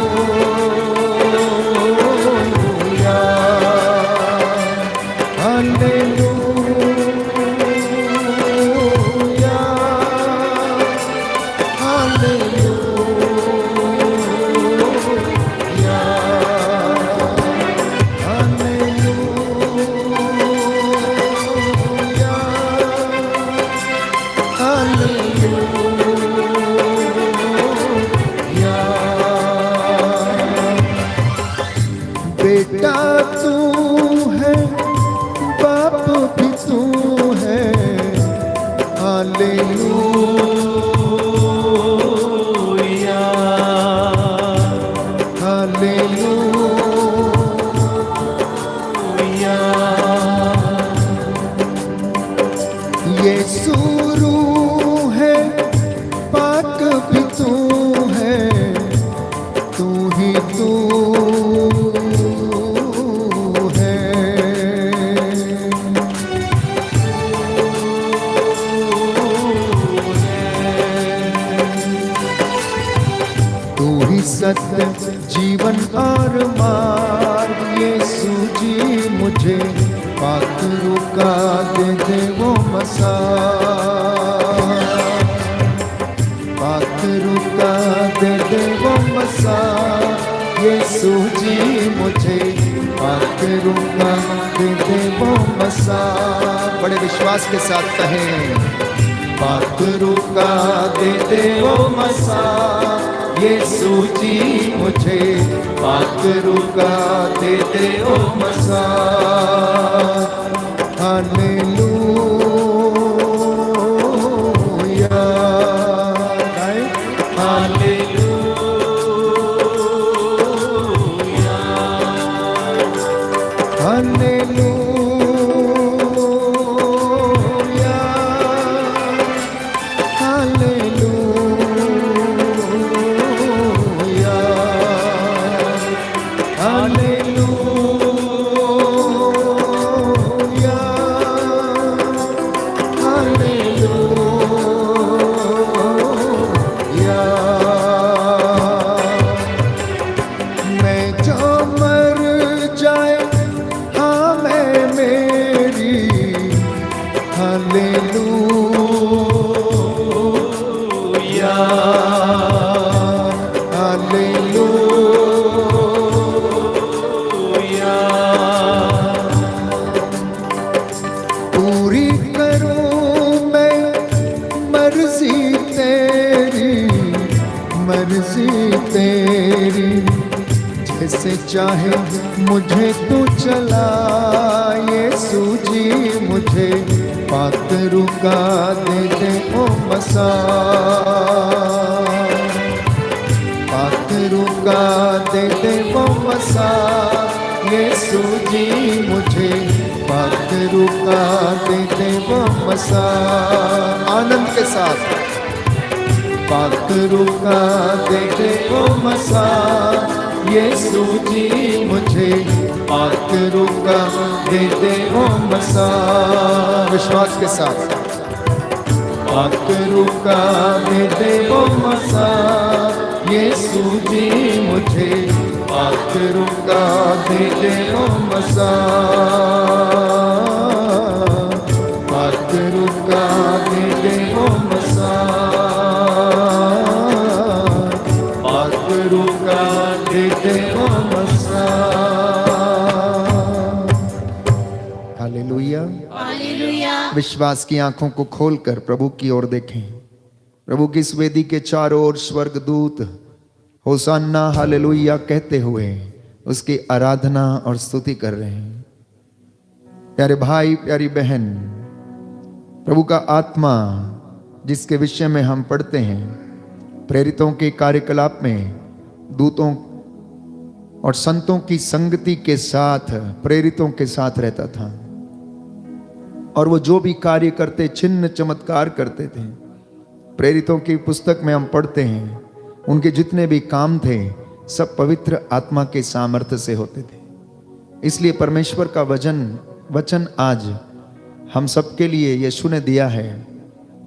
हालेलुया, हालेलुया। बेटा तू है, बाप भी तू है, हालेलुया, हालेलुया। यीशु रूह है, पाक भी तू है, तू ही तू सत्य जीवन और मार्ग। यीशु जी मुझे पाक रुका दे दे वो मसा। पाक रुका दे दे वो मसा, यीशु जी मुझे पाक रुका दे दे वो मसा। बड़े विश्वास के साथ कहें, पाक रुका दे दे वो मसा, यीशु जी मुझे पाक रुका दे दे ओ मसा। हालेलुया, हालेलुया, हालेलुया, हालेलुया, हालेलुया, हालेलुया। मैं जो मर जाए, हाँ मैं मेरी, हालेलुया, हालेलुया। पूरी करूं मैं मर्जी तेरी, मर्जी तेरी, जैसे चाहे मुझे तू चला। यीशु जी मुझे पाक रुका दे दे ओ मसा। पाक रुका दे दे वो मसा, यीशु जी मुझे पाक रुका दे दे वो मसा। आनंद के साथ पाखरू का दे दे वो मसा, यीशु जी मुझे पाखरू का दे दे वो मसा। विश्वास के साथ पाखरू का दे दे वो मसा, यीशु जी मुझे पाखरू का दे दे वो मसा, पाखरू का दे दे वो मसा, पाखरू का दे दे वो मसा। हालेलुया। विश्वास की आंखों को खोलकर प्रभु की ओर देखें। प्रभु की इस वेदी के चारों ओर स्वर्गदूत होसाना हालेलुया कहते हुए उसकी आराधना और स्तुति कर रहे हैं। प्यारे भाई प्यारी बहन, प्रभु का आत्मा जिसके विषय में हम पढ़ते हैं, प्रेरितों के कार्यकलाप में दूतों और संतों की संगति के साथ प्रेरितों के साथ रहता था, और वो जो भी कार्य करते चिन्ह चमत्कार करते थे। प्रेरितों की पुस्तक में हम पढ़ते हैं उनके जितने भी काम थे सब पवित्र आत्मा के सामर्थ्य से होते थे। इसलिए परमेश्वर का वचन आज हम सबके लिए यीशु ने दिया है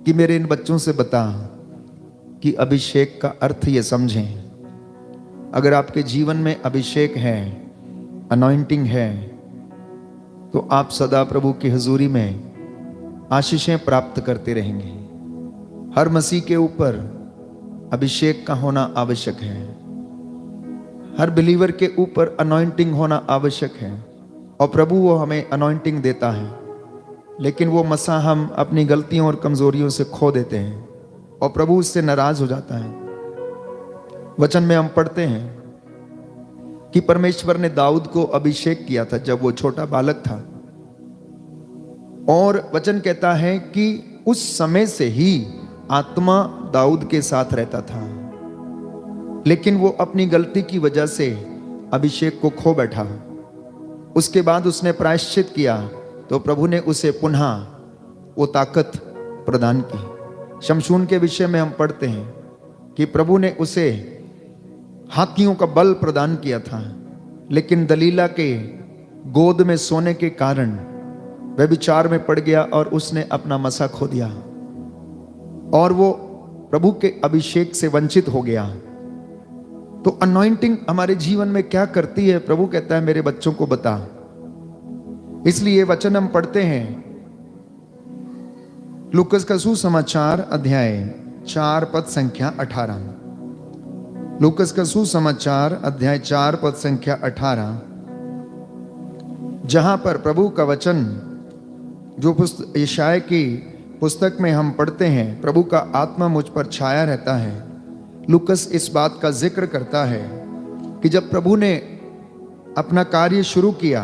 कि मेरे इन बच्चों से बता कि अभिषेक का अर्थ ये समझें। अगर आपके जीवन में अभिषेक है, अनॉइंटिंग है, तो आप सदा प्रभु की हुजूरी में आशीषें प्राप्त करते रहेंगे। हर मसीह के ऊपर अभिषेक का होना आवश्यक है। हर बिलीवर के ऊपर अनॉइंटिंग होना आवश्यक है, और प्रभु वो हमें अनॉइंटिंग देता है, लेकिन वो मसा हम अपनी गलतियों और कमजोरियों से खो देते हैं और प्रभु उससे नाराज हो जाता है। वचन में हम पढ़ते हैं कि परमेश्वर ने दाऊद को अभिषेक किया था जब वो छोटा बालक था, और वचन कहता है कि उस समय से ही आत्मा दाऊद के साथ रहता था, लेकिन वो अपनी गलती की वजह से अभिषेक को खो बैठा। उसके बाद उसने प्रायश्चित किया तो प्रभु ने उसे पुनः वो ताकत प्रदान की। शमशून के विषय में हम पढ़ते हैं कि प्रभु ने उसे हाथियों का बल प्रदान किया था, लेकिन दलीला के गोद में सोने के कारण वह विचार में पड़ गया और उसने अपना मसा खो दिया, और वो प्रभु के अभिषेक से वंचित हो गया। तो अनॉइंटिंग हमारे जीवन में क्या करती है? प्रभु कहता है मेरे बच्चों को बता। इसलिए वचन हम पढ़ते हैं लूकस का सुसमाचार अध्याय 4 पद संख्या 18। लूकस का सुसमाचार अध्याय 4 पद संख्या 18, जहां पर प्रभु का वचन जो यशायाह की पुस्तक में हम पढ़ते हैं, प्रभु का आत्मा मुझ पर छाया रहता है। लूकस इस बात का जिक्र करता है कि जब प्रभु ने अपना कार्य शुरू किया,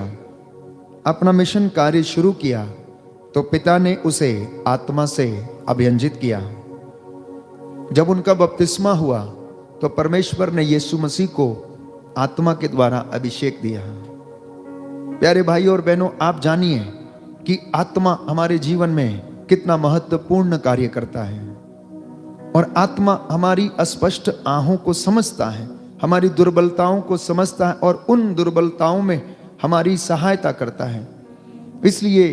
अपना मिशन कार्य शुरू किया, तो पिता ने उसे आत्मा से अभियंजित किया। जब उनका बपतिस्मा हुआ तो परमेश्वर ने यीशु मसीह को आत्मा के द्वारा अभिषेक दिया। प्यारे भाई और बहनों, आप जानिए कि आत्मा हमारे जीवन में कितना महत्वपूर्ण कार्य करता है, और आत्मा हमारी अस्पष्ट आहों को समझता है, हमारी दुर्बलताओं को समझता है, और उन दुर्बलताओं में हमारी सहायता करता है। इसलिए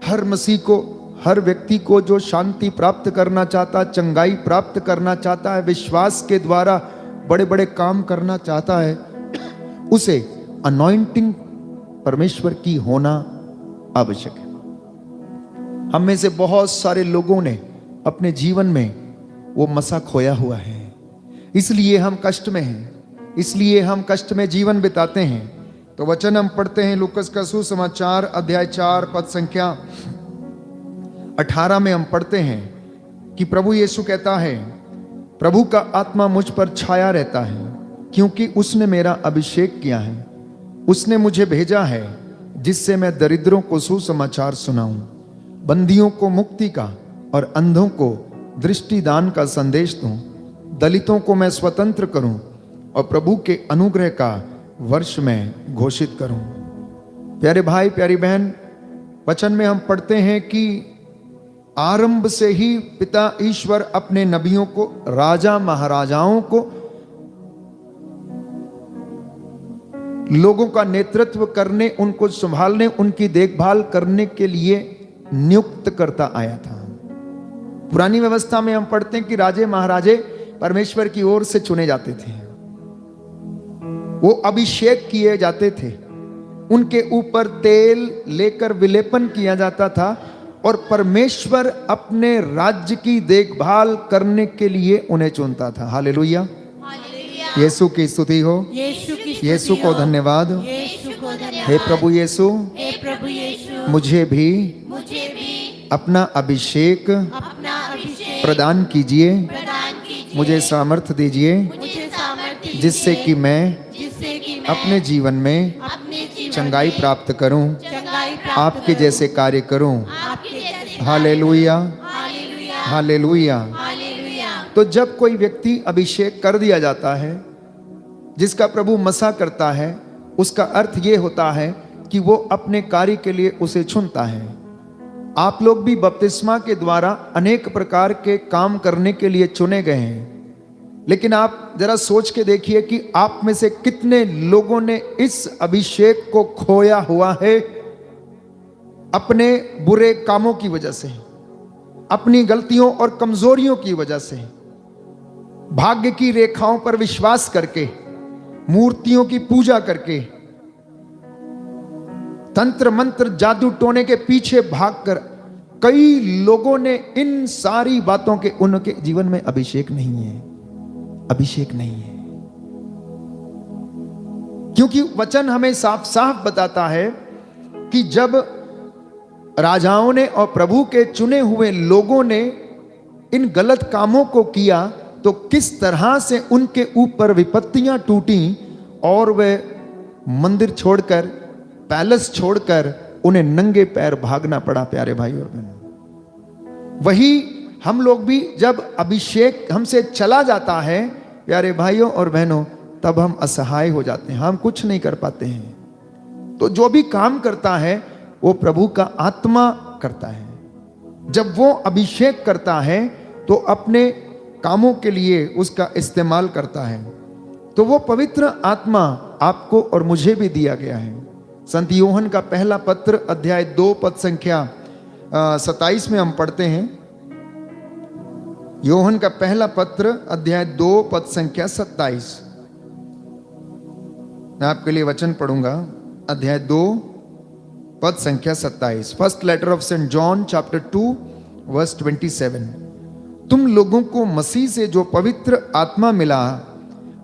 हर मसीह को, हर व्यक्ति को जो शांति प्राप्त करना चाहता, चंगाई प्राप्त करना चाहता है, विश्वास के द्वारा बड़े बड़े काम करना चाहता है, उसे अनॉइंटिंग परमेश्वर की होना आवश्यक है। हम में से बहुत सारे लोगों ने अपने जीवन में वो मसा खोया हुआ है, इसलिए हम कष्ट में हैं, इसलिए हम कष्ट में जीवन बिताते हैं। तो वचन हम पढ़ते हैं लूकस का सुसमाचार अध्याय 4 पद संख्या 18 में हम पढ़ते हैं कि प्रभु यीशु कहता है, प्रभु का आत्मा मुझ पर छाया रहता है, क्योंकि उसने मेरा अभिषेक किया है। उसने मुझे भेजा है जिससे मैं दरिद्रों को सुसमाचार सुनाऊं, बंदियों को मुक्ति का और अंधों को दृष्टिदान का संदेश दूं, दलितों को मैं स्वतंत्र करूं और प्रभु के अनुग्रह का वर्ष में घोषित करूं। प्यारे भाई प्यारी बहन, वचन में हम पढ़ते हैं कि आरंभ से ही पिता ईश्वर अपने नबियों को, राजा महाराजाओं को, लोगों का नेतृत्व करने, उनको संभालने, उनकी देखभाल करने के लिए नियुक्त करता आया था। पुरानी व्यवस्था में हम पढ़ते हैं कि राजे महाराजे परमेश्वर की ओर से चुने जाते थे, वो अभिषेक किए जाते थे, उनके ऊपर तेल लेकर विलेपन किया जाता था और परमेश्वर अपने राज्य की देखभाल करने के लिए उन्हें चुनता था। हालेलुया, यीशु की स्तुति हो, यीशु को धन्यवाद। हे प्रभु यीशु, मुझे भी अपना अभिषेक प्रदान कीजिए, मुझे सामर्थ्य दीजिए, जिससे कि मैं अपने जीवन में चंगाई प्राप्त करूं, आपके जैसे कार्य करूं। Hallelujah, hallelujah. तो जब कोई व्यक्ति अभिषेक कर दिया जाता है, जिसका प्रभु मसा करता है, उसका अर्थ ये होता है कि वो अपने कार्य के लिए उसे चुनता है। आप लोग भी बपतिस्मा के द्वारा अनेक प्रकार के काम करने के लिए चुने गए हैं, लेकिन आप जरा सोच के देखिए कि आप में से कितने लोगों ने इस अभिषेक को खोया हुआ है अपने बुरे कामों की वजह से, अपनी गलतियों और कमजोरियों की वजह से, भाग्य की रेखाओं पर विश्वास करके, मूर्तियों की पूजा करके, तंत्र मंत्र जादू टोने के पीछे भागकर कई लोगों ने इन सारी बातों के, उनके जीवन में अभिषेक नहीं है, अभिषेक नहीं है। क्योंकि वचन हमें साफ साफ बताता है कि जब राजाओं ने और प्रभु के चुने हुए लोगों ने इन गलत कामों को किया, तो किस तरह से उनके ऊपर विपत्तियां टूटी और वे मंदिर छोड़कर, पैलेस छोड़कर उन्हें नंगे पैर भागना पड़ा। प्यारे भाई और बहनों, वही हम लोग भी जब अभिषेक हमसे चला जाता है प्यारे भाइयों और बहनों, तब हम असहाय हो जाते हैं, हम कुछ नहीं कर पाते हैं। तो जो भी काम करता है वो प्रभु का आत्मा करता है। जब वो अभिषेक करता है तो अपने कामों के लिए उसका इस्तेमाल करता है। तो वो पवित्र आत्मा आपको और मुझे भी दिया गया है। संत यूहन्ना का पहला पत्र अध्याय 2 पद संख्या 27 में हम पढ़ते हैं। यूहन्ना का पहला पत्र अध्याय 2 पद संख्या 27। मैं आपके लिए वचन पढ़ूंगा, अध्याय 2 पद संख्या 27। First letter of Saint John chapter 2 verse 27। तुम लोगों को मसीह से जो पवित्र आत्मा मिला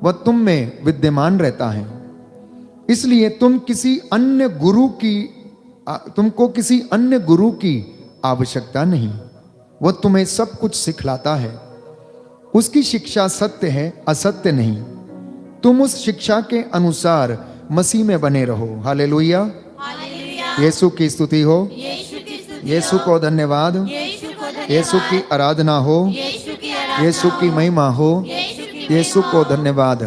वह तुम में विद्यमान रहता है, इसलिए तुमको किसी अन्य गुरु की आवश्यकता नहीं। वह तुम्हें सब कुछ सिखलाता है। उसकी शिक्षा सत्य है, असत्य नहीं। तुम उस शिक्षा के अनुसार मसीह में बने रहो। हालेलुया, यीशु की स्तुति हो, यीशु को धन्यवाद, यीशु की आराधना हो, यीशु की महिमा हो, यीशु को धन्यवाद।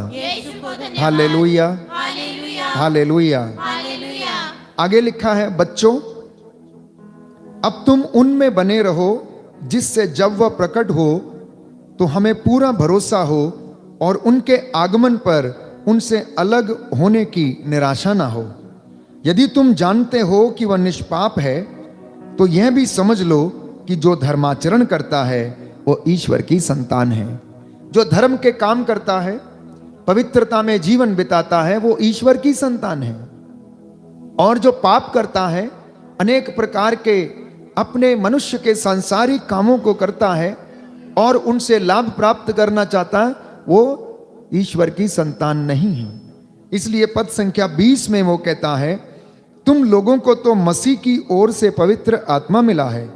Hallelujah, hallelujah. आगे लिखा है, बच्चों अब तुम उनमें बने रहो जिससे जब वह प्रकट हो तो हमें पूरा भरोसा हो और उनके आगमन पर उनसे अलग होने की निराशा ना हो। यदि तुम जानते हो कि वह निष्पाप है तो यह भी समझ लो कि जो धर्माचरण करता है वो ईश्वर की संतान है। जो धर्म के काम करता है, पवित्रता में जीवन बिताता है, वो ईश्वर की संतान है। और जो पाप करता है, अनेक प्रकार के अपने मनुष्य के सांसारिक कामों को करता है और उनसे लाभ प्राप्त करना चाहता है, वो ईश्वर की संतान नहीं है। इसलिए पद संख्या 20 में वो कहता है, तुम लोगों को तो मसीह की ओर से पवित्र आत्मा मिला है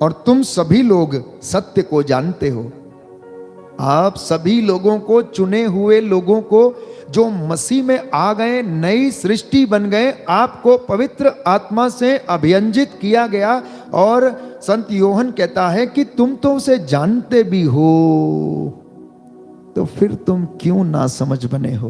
और तुम सभी लोग सत्य को जानते हो। आप सभी लोगों को, चुने हुए लोगों को जो मसीह में आ गए, नई सृष्टि बन गए, आपको पवित्र आत्मा से अभियंजित किया गया। और संत यूहन्ना कहता है कि तुम तो उसे जानते भी हो, तो फिर तुम क्यों ना समझ बने हो?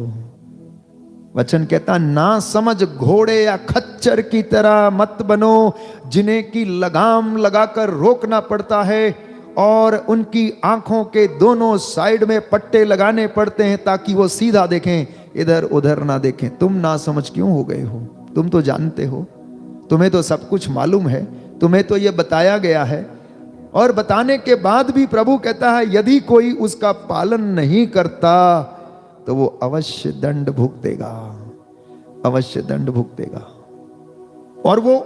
वचन कहता ना समझ घोड़े या खच्चर की तरह मत बनो, जिन्हें की लगाम लगाकर रोकना पड़ता है और उनकी आंखों के दोनों साइड में पट्टे लगाने पड़ते हैं ताकि वो सीधा देखें, इधर उधर ना देखें। तुम ना समझ क्यों हो गए हो? तुम तो जानते हो, तुम्हें तो सब कुछ मालूम है, तुम्हें तो ये बताया गया है। और बताने के बाद भी प्रभु कहता है यदि कोई उसका पालन नहीं करता तो वो अवश्य दंड भुगतेगा, अवश्य दंड भुगतेगा। और वो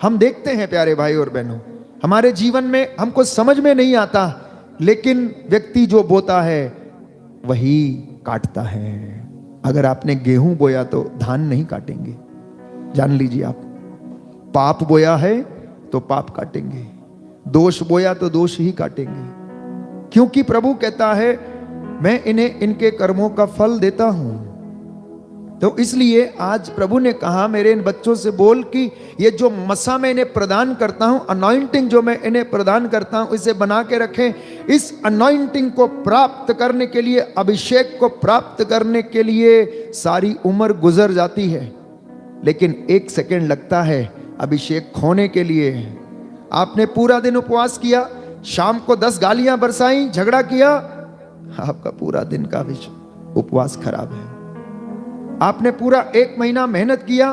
हम देखते हैं प्यारे भाई और बहनों, हमारे जीवन में हमको समझ में नहीं आता, लेकिन व्यक्ति जो बोता है वही काटता है। अगर आपने गेहूं बोया तो धान नहीं काटेंगे, जान लीजिए आप। पाप बोया है तो पाप काटेंगे, दोष बोया तो दोष ही काटेंगे, क्योंकि प्रभु कहता है मैं इन्हें इनके कर्मों का फल देता हूं। तो इसलिए आज प्रभु ने कहा मेरे इन बच्चों से बोल कि ये जो मसा मैं इन्हें प्रदान करता हूं, अनॉइंटिंग जो मैं इन्हें प्रदान करता हूं, इसे बना के रखें। इस अनॉइंटिंग को प्राप्त करने के लिए, अभिषेक को प्राप्त करने के लिए सारी उम्र गुजर जाती है, लेकिन 1 सेकंड लगता है अभिषेक खोने के लिए। आपने पूरा दिन उपवास किया, शाम को 10 गालियां बरसाई, झगड़ा किया, आपका पूरा दिन का उपवास खराब है। आपने पूरा 1 महीना मेहनत किया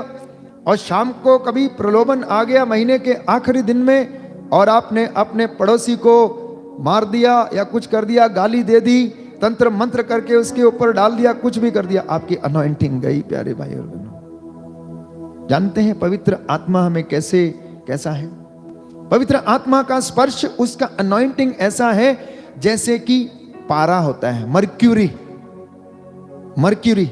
और शाम को कभी प्रलोभन आ गया महीने के आखिरी दिन में और आपने अपने पड़ोसी को मार दिया या कुछ कर दिया, गाली दे दी, तंत्र मंत्र करके उसके ऊपर डाल दिया, कुछ भी कर दिया, आपकी अनॉइंटिंग गई। प्यारे भाई और बहनों, जानते हैं पवित्र आत्मा हमें कैसा है? पवित्र आत्मा का स्पर्श, उसका अनॉइंटिंग ऐसा है जैसे कि पारा होता है, मर्क्यूरी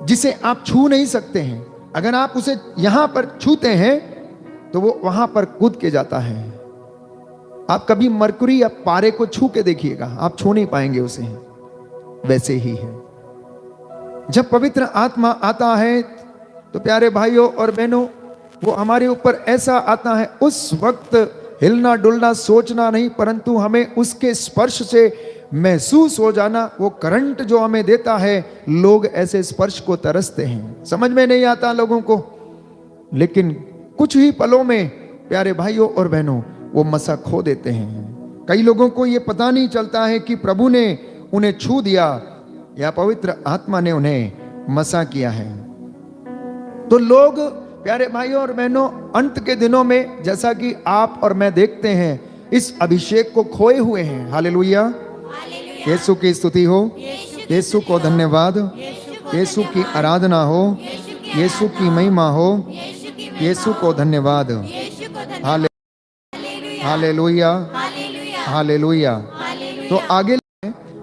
जिसे आप छू नहीं सकते हैं। अगर आप उसे यहां पर छूते हैं तो वो वहां पर कूद के जाता है। आप कभी मरकुरी या पारे को छू के देखिएगा, आप छू नहीं पाएंगे उसे। वैसे ही है जब पवित्र आत्मा आता है तो प्यारे भाइयों और बहनों, वो हमारे ऊपर ऐसा आता है, उस वक्त हिलना डुलना सोचना नहीं, परंतु हमें उसके स्पर्श से महसूस हो जाना। वो करंट जो हमें देता है, लोग ऐसे स्पर्श को तरसते हैं, समझ में नहीं आता लोगों को, लेकिन कुछ ही पलों में प्यारे भाइयों और बहनों वो मसा खो देते हैं। कई लोगों को ये पता नहीं चलता है कि प्रभु ने उन्हें छू दिया या पवित्र आत्मा ने उन्हें मसा किया है। तो लोग प्यारे भाइयों और बहनों अंत के दिनों में, जैसा कि आप और मैं देखते हैं, इस अभिषेक को खोए हुए हैं। हालेलुया, यीशु की स्तुति हो, यीशु को धन्यवाद, यीशु की आराधना हो, यीशु की महिमा हो, यीशु को धन्यवाद। Hallelujah, hallelujah. तो आगे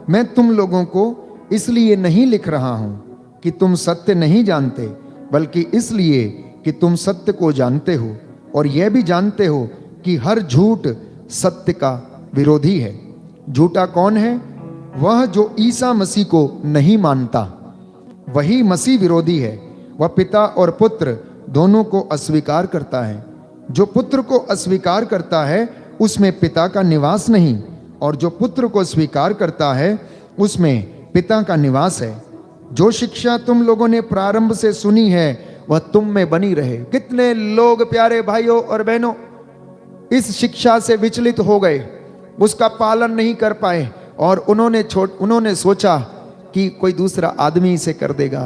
मैं तुम लोगों को इसलिए नहीं लिख रहा हूं कि तुम सत्य नहीं जानते, बल्कि इसलिए कि तुम सत्य को जानते हो और यह भी जानते हो कि हर झूठ सत्य का विरोधी है। झूठा कौन है? वह जो ईसा मसीह को नहीं मानता, वही मसीह विरोधी है। वह पिता और पुत्र दोनों को अस्वीकार करता है। जो पुत्र को अस्वीकार करता है उसमें पिता का निवास नहीं, और जो पुत्र को स्वीकार करता है उसमें पिता का निवास है। जो शिक्षा तुम लोगों ने प्रारंभ से सुनी है वह तुम में बनी रहे। कितने लोग प्यारे भाइयों और बहनों इस शिक्षा से विचलित हो गए, उसका पालन नहीं कर पाए और उन्होंने सोचा कि कोई दूसरा आदमी इसे कर देगा।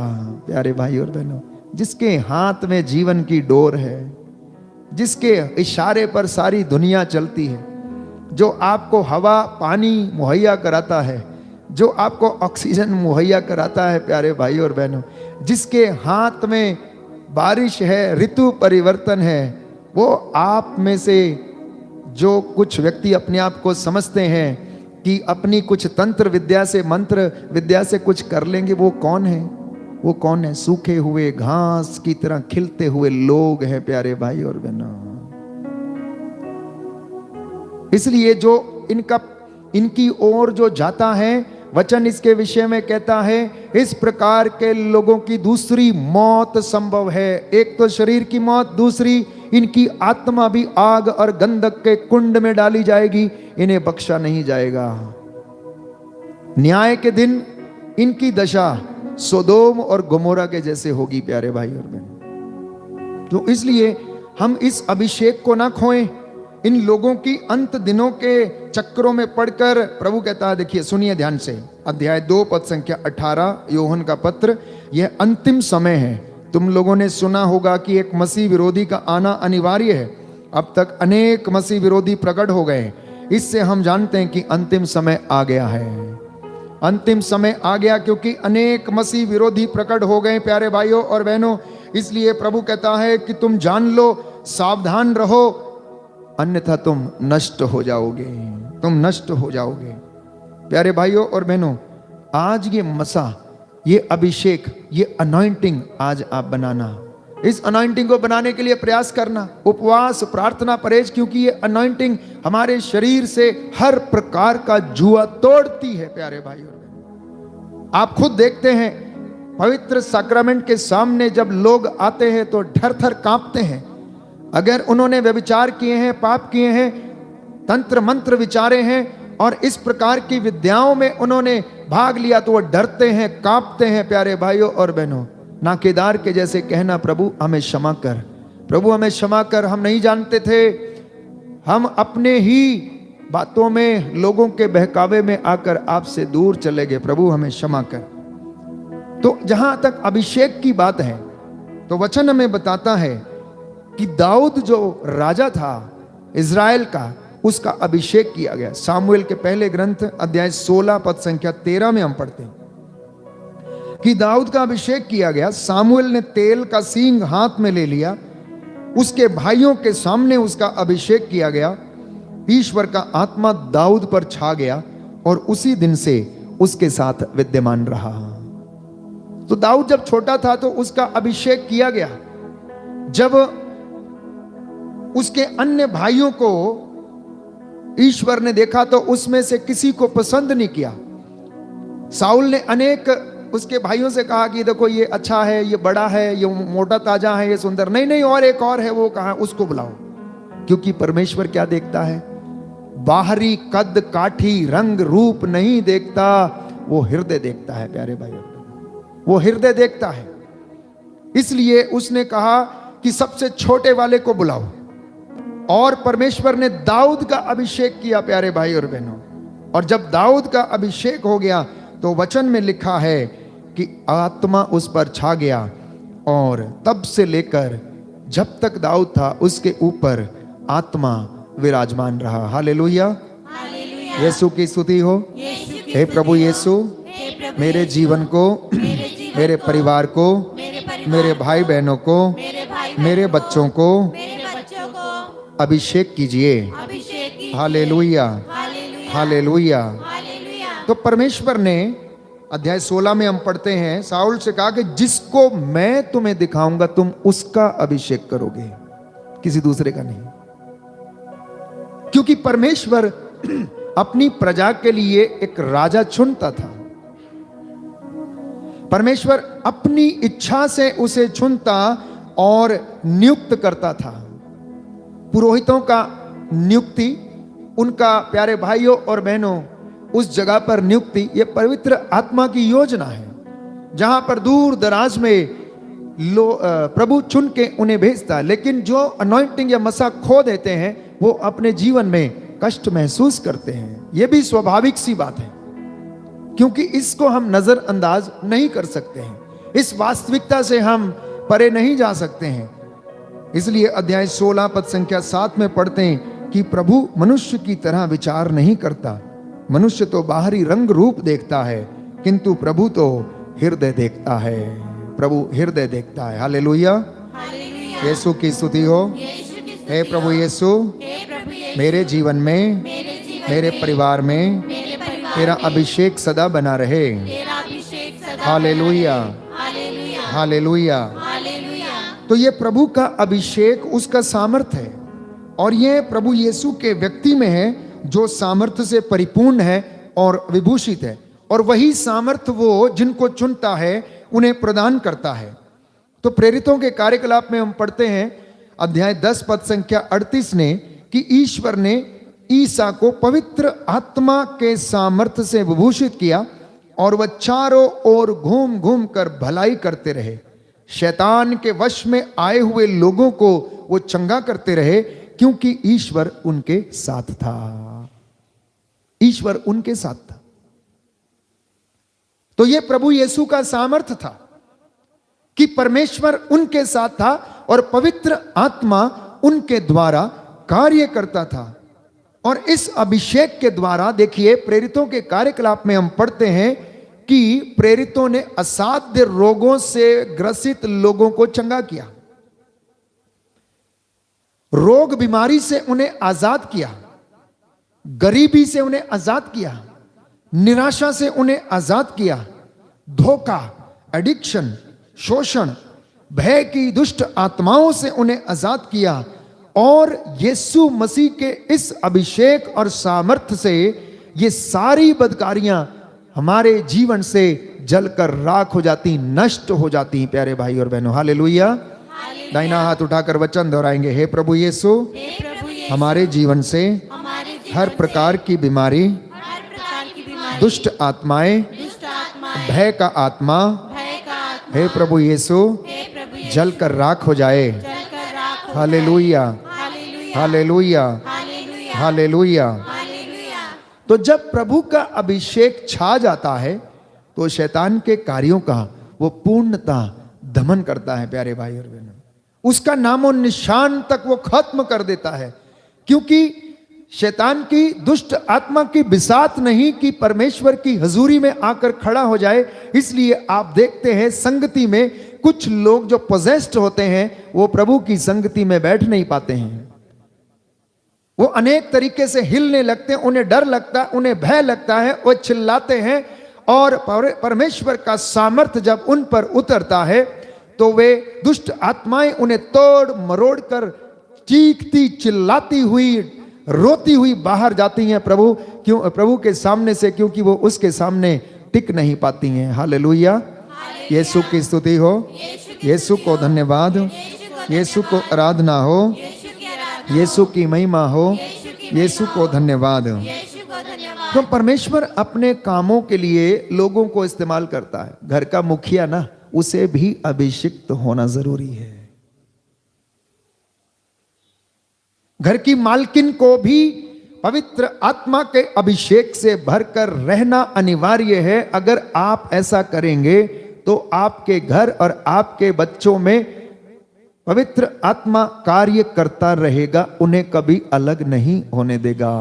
प्यारे भाई और बहनों, जिसके हाथ में जीवन की डोर है, जिसके इशारे पर सारी दुनिया चलती है, जो आपको हवा पानी मुहैया कराता है, जो आपको ऑक्सीजन मुहैया कराता है, प्यारे भाई और बहनों, जिसके हाथ में बारिश है, ऋतु परिवर्तन है, वो आप में से जो कुछ व्यक्ति अपने आप को समझते हैं कि अपनी कुछ तंत्र विद्या से, मंत्र विद्या से कुछ कर लेंगे, वो कौन है? वो कौन है? सूखे हुए घास की तरह खिलते हुए लोग हैं प्यारे भाई और बहनों। इसलिए जो इनकी ओर जो जाता है, वचन इसके विषय में कहता है, इस प्रकार के लोगों की दूसरी मौत संभव है। एक तो शरीर की मौत, दूसरी इनकी आत्मा भी आग और गंधक के कुंड में डाली जाएगी, इन्हें बख्शा नहीं जाएगा। न्याय के दिन इनकी दशा सोदोम और गोमोरा के जैसे होगी प्यारे भाई और बहन। तो इसलिए हम इस अभिषेक को ना खोएं, इन लोगों की अंत दिनों के चक्करों में पढ़कर। प्रभु कहता है, देखिए सुनिए ध्यान से, अध्याय 2 पद संख्या 18 योहन का पत्र, यह अंतिम समय है। तुम लोगों ने सुना होगा कि एक मसीह विरोधी का आना अनिवार्य है। अब तक अनेक मसीह विरोधी प्रकट हो गए। इससे हम जानते हैं कि अंतिम समय आ गया है। अंतिम समय आ गया क्योंकि अनेक मसीह विरोधी प्रकट हो गए प्यारे भाइयों और बहनों। इसलिए प्रभु कहता है कि तुम जान लो, सावधान रहो, अन्यथा तुम नष्ट हो जाओगे, तुम नष्ट हो जाओगे। प्यारे भाइयों और बहनों, आज ये मसा, ये अभिषेक, ये अनॉइंटिंग आज आप बनाना। इस अनॉइंटिंग को बनाने के लिए प्रयास करना, उपवास, प्रार्थना, परहेज, क्योंकि ये अनॉइंटिंग हमारे शरीर से हर प्रकार का जुआ तोड़ती है प्यारे भाई और बहन। आप खुद देखते हैं, पवित्र सैक्रामेंट के सामने जब लोग आते हैं तो ठर ठर कांपते हैं। अगर उन्होंने व्यभिचार किए हैं, पाप किए हैं, तंत्र मंत्र विचारे हैं और इस प्रकार की विद्याओं में उन्होंने भाग लिया तो वो डरते हैं, कांपते हैं प्यारे भाइयों और बहनों। नाकेदार के जैसे कहना, प्रभु हमें क्षमा कर, प्रभु हमें क्षमा कर, हम नहीं जानते थे, हम अपने ही बातों में, लोगों के बहकावे में आकर आपसे दूर चले गए, प्रभु हमें क्षमा कर। तो जहां तक अभिषेक की बात है तो वचन हमें बताता है कि दाऊद जो राजा था इज़राइल का, उसका अभिषेक किया गया। सामुएल के पहले ग्रंथ अध्याय 16 पद संख्या 13 में हम पढ़ते हैं कि दाऊद का अभिषेक किया गया। सामुएल ने तेल का सींग हाथ में ले लिया, उसके भाइयों के सामने उसका अभिषेक किया गया। ईश्वर का आत्मा दाऊद पर छा गया और उसी दिन से उसके साथ विद्यमान रहा। तो दाऊद जब छोटा था तो उसका अभिषेक किया गया। जब उसके अन्य भाइयों को ईश्वर ने देखा तो उसमें से किसी को पसंद नहीं किया। साउल ने अनेक उसके भाइयों से कहा कि देखो ये अच्छा है, ये बड़ा है, ये मोटा ताजा है, ये सुंदर, नहीं नहीं और एक और है, वो कहा उसको बुलाओ। क्योंकि परमेश्वर क्या देखता है? बाहरी कद काठी रंग रूप नहीं देखता, वो हृदय देखता है प्यारे भाइयों, वो हृदय देखता है। इसलिए उसने कहा कि सबसे छोटे वाले को बुलाओ। और परमेश्वर ने दाऊद का अभिषेक किया प्यारे भाई और बहनों। और जब दाऊद का अभिषेक हो गया तो वचन में लिखा है कि आत्मा उस पर छा गया और तब से लेकर जब तक दाऊद था उसके ऊपर आत्मा विराजमान रहा। हालेलुया, यीशु की स्तुति हो। हे प्रभु यीशु, मेरे जीवन को, मेरे परिवार को, मेरे भाई बहनों को, मेरे बच्चों को अभिषेक कीजिए। Hallelujah, hallelujah. तो परमेश्वर ने अध्याय 16 में हम पढ़ते हैं, साउल से कहा कि जिसको मैं तुम्हें दिखाऊंगा तुम उसका अभिषेक करोगे, किसी दूसरे का नहीं। क्योंकि परमेश्वर अपनी प्रजा के लिए एक राजा चुनता था। परमेश्वर अपनी इच्छा से उसे चुनता और नियुक्त करता था। पुरोहितों का नियुक्ति, उनका प्यारे भाइयों और बहनों उस जगह पर नियुक्ति, ये पवित्र आत्मा की योजना है। जहां पर दूर दराज में प्रभु चुन के उन्हें भेजता है। लेकिन जो अनॉइंटिंग या मसा खो देते हैं वो अपने जीवन में कष्ट महसूस करते हैं। ये भी स्वाभाविक सी बात है, क्योंकि इसको हम नजरअंदाज नहीं कर सकते हैं। इस वास्तविकता से हम परे नहीं जा सकते हैं। इसलिए अध्याय 16 पद संख्या 7 में पढ़ते हैं कि प्रभु मनुष्य की तरह विचार नहीं करता। मनुष्य तो बाहरी रंग रूप देखता है, किंतु प्रभु तो हृदय देखता है। प्रभु हृदय देखता है। हालेलुया, यीशु की स्तुति हो। हे प्रभु यीशु, मेरे जीवन में, मेरे परिवार में तेरा अभिषेक सदा बना रहे। Hallelujah, hallelujah. तो ये प्रभु का अभिषेक उसका सामर्थ्य है, और ये प्रभु यीशु के व्यक्ति में है जो सामर्थ्य से परिपूर्ण है और विभूषित है। और वही सामर्थ्य वो जिनको चुनता है उन्हें प्रदान करता है। तो प्रेरितों के कार्यकलाप में हम पढ़ते हैं अध्याय 10 पद संख्या 38 ने कि ईश्वर ने ईसा को पवित्र आत्मा के सामर्थ्य से विभूषित किया और वह चारों ओर घूम घूम कर भलाई करते रहे। शैतान के वश में आए हुए लोगों को वो चंगा करते रहे, क्योंकि ईश्वर उनके साथ था। ईश्वर उनके साथ था। तो ये प्रभु यीशु का सामर्थ्य था कि परमेश्वर उनके साथ था और पवित्र आत्मा उनके द्वारा कार्य करता था। और इस अभिषेक के द्वारा देखिए, प्रेरितों के कार्यकलाप में हम पढ़ते हैं कि प्रेरितों ने असाध्य रोगों से ग्रसित लोगों को चंगा किया, रोग बीमारी से उन्हें आजाद किया, गरीबी से उन्हें आजाद किया, निराशा से उन्हें आजाद किया, धोखा, एडिक्शन, शोषण, भय की दुष्ट आत्माओं से उन्हें आजाद किया। और यीशु मसीह के इस अभिषेक और सामर्थ्य से ये सारी बदकारियां हमारे जीवन से जलकर राख हो जाती, नष्ट हो जाती। प्यारे भाई और बहनों, हालेलुया। दाहिना हाथ उठाकर वचन दोहराएंगे, हे प्रभु यीशु, हमारे जीवन से हर प्रकार की बीमारी, दुष्ट आत्माएं, भय का आत्मा, हे प्रभु यीशु, जलकर राख हो जाए। हालेलुया, हालेलुया, हालेलुया। तो जब प्रभु का अभिषेक छा जाता है तो शैतान के कार्यों का वो पूर्णता दमन करता है। प्यारे भाई और बहनों, उसका नामो निशान तक वो खत्म कर देता है, क्योंकि शैतान की दुष्ट आत्मा की बिसात नहीं कि परमेश्वर की हजूरी में आकर खड़ा हो जाए। इसलिए आप देखते हैं संगति में कुछ लोग जो पोजेस्ड होते हैं वो प्रभु की संगति में बैठ नहीं पाते हैं। वो अनेक तरीके से हिलने लगते हैं, उन्हें डर लगता है, उन्हें भय लगता है, वो चिल्लाते हैं। और परमेश्वर का सामर्थ्य जब उन पर उतरता है तो वे दुष्ट आत्माएं उन्हें तोड़ मरोड़ कर चीखती चिल्लाती हुई रोती हुई बाहर जाती हैं प्रभु के सामने से, क्योंकि वो उसके सामने टिक नहीं पाती हैं। हालेलुया, यीशु की स्तुति हो, यीशु को धन्यवाद हो, यीशु को आराधना हो, यीशु की महिमा हो, यीशु को धन्यवाद हो। तो परमेश्वर अपने कामों के लिए लोगों को इस्तेमाल करता है। घर का मुखिया ना, उसे भी अभिषिक्त होना जरूरी है। घर की मालकिन को भी पवित्र आत्मा के अभिषेक से भरकर रहना अनिवार्य है। अगर आप ऐसा करेंगे तो आपके घर और आपके बच्चों में पवित्र आत्मा कार्य करता रहेगा, उन्हें कभी अलग नहीं होने देगा।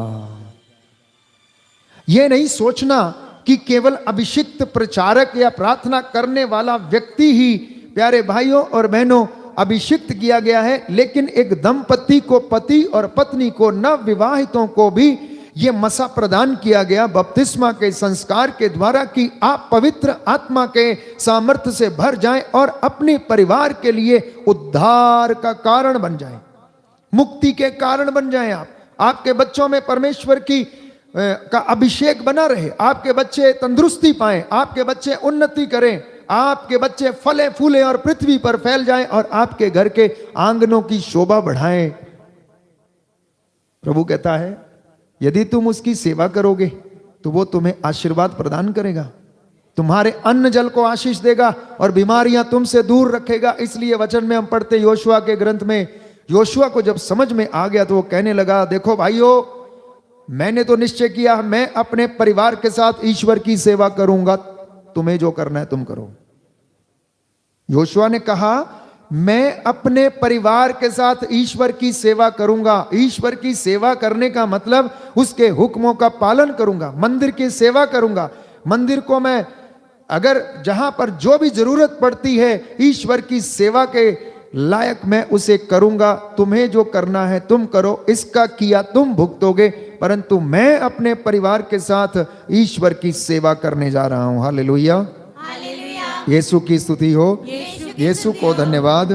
यह नहीं सोचना कि केवल अभिषिक्त प्रचारक या प्रार्थना करने वाला व्यक्ति ही, प्यारे भाइयों और बहनों, अभिषिक्त किया गया है, लेकिन एक दंपति को, पति और पत्नी को, नव विवाहितों को भी यह मसा प्रदान किया गया बपतिस्मा के संस्कार के द्वारा कि आप पवित्र आत्मा के सामर्थ्य से भर जाएं और अपने परिवार के लिए उद्धार का कारण बन जाएं, मुक्ति के कारण बन जाएं। आपके बच्चों में परमेश्वर की का अभिषेक बना रहे, आपके बच्चे तंदुरुस्ती पाएं, आपके बच्चे उन्नति करें, आपके बच्चे फले फूले और पृथ्वी पर फैल जाएं और आपके घर के आंगनों की शोभा बढ़ाएं। प्रभु कहता है यदि तुम उसकी सेवा करोगे तो वो तुम्हें आशीर्वाद प्रदान करेगा, तुम्हारे अन्न जल को आशीष देगा और बीमारियां तुमसे दूर रखेगा। इसलिए वचन में हम पढ़ते योशुआ के ग्रंथ में, योशुआ को जब समझ में आ गया तो वो कहने लगा, देखो भाइयों, मैंने तो निश्चय किया मैं अपने परिवार के साथ ईश्वर की सेवा करूंगा, तुम्हें जो करना है तुम करो। योशुआ ने कहा मैं अपने परिवार के साथ ईश्वर की सेवा करूंगा। ईश्वर की सेवा करने का मतलब उसके हुक्मों का पालन करूंगा, मंदिर की सेवा करूंगा। मंदिर को मैं अगर जहां पर जो भी जरूरत पड़ती है ईश्वर की सेवा के लायक मैं उसे करूंगा। तुम्हें जो करना है तुम करो, इसका किया तुम भुगतोगे, परंतु मैं अपने परिवार के साथ ईश्वर की सेवा करने जा रहा हूं। हालेलुया, यीशु की स्तुति हो, यीशु को धन्यवाद,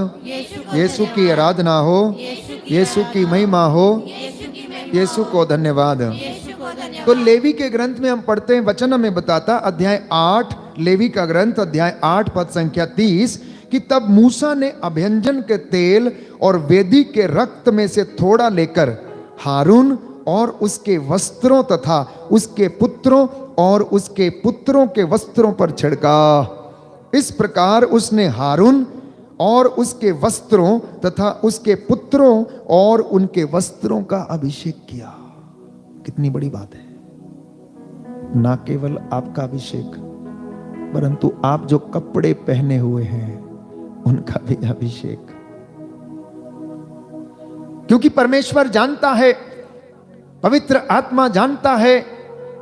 यीशु की आराधना हो, यीशु की महिमा हो, यीशु को धन्यवाद। तो लेवी के ग्रंथ में हम पढ़ते हैं, वचन में बताता अध्याय 8, लेवी का ग्रंथ अध्याय 8 पद संख्या 30 कि तब मूसा ने अभ्यंजन के तेल और वेदी के रक्त में से थोड़ा लेकर हारून और उसके वस्त्रों तथा उसके पुत्रों और उसके पुत्रों के वस्त्रों पर छिड़का। इस प्रकार उसने हारून और उसके वस्त्रों तथा उसके पुत्रों और उनके वस्त्रों का अभिषेक किया। कितनी बड़ी बात है। ना केवल आपका अभिषेक, परंतु आप जो कपड़े पहने हुए हैं उनका भी अभिषेक। क्योंकि परमेश्वर जानता है, पवित्र आत्मा जानता है।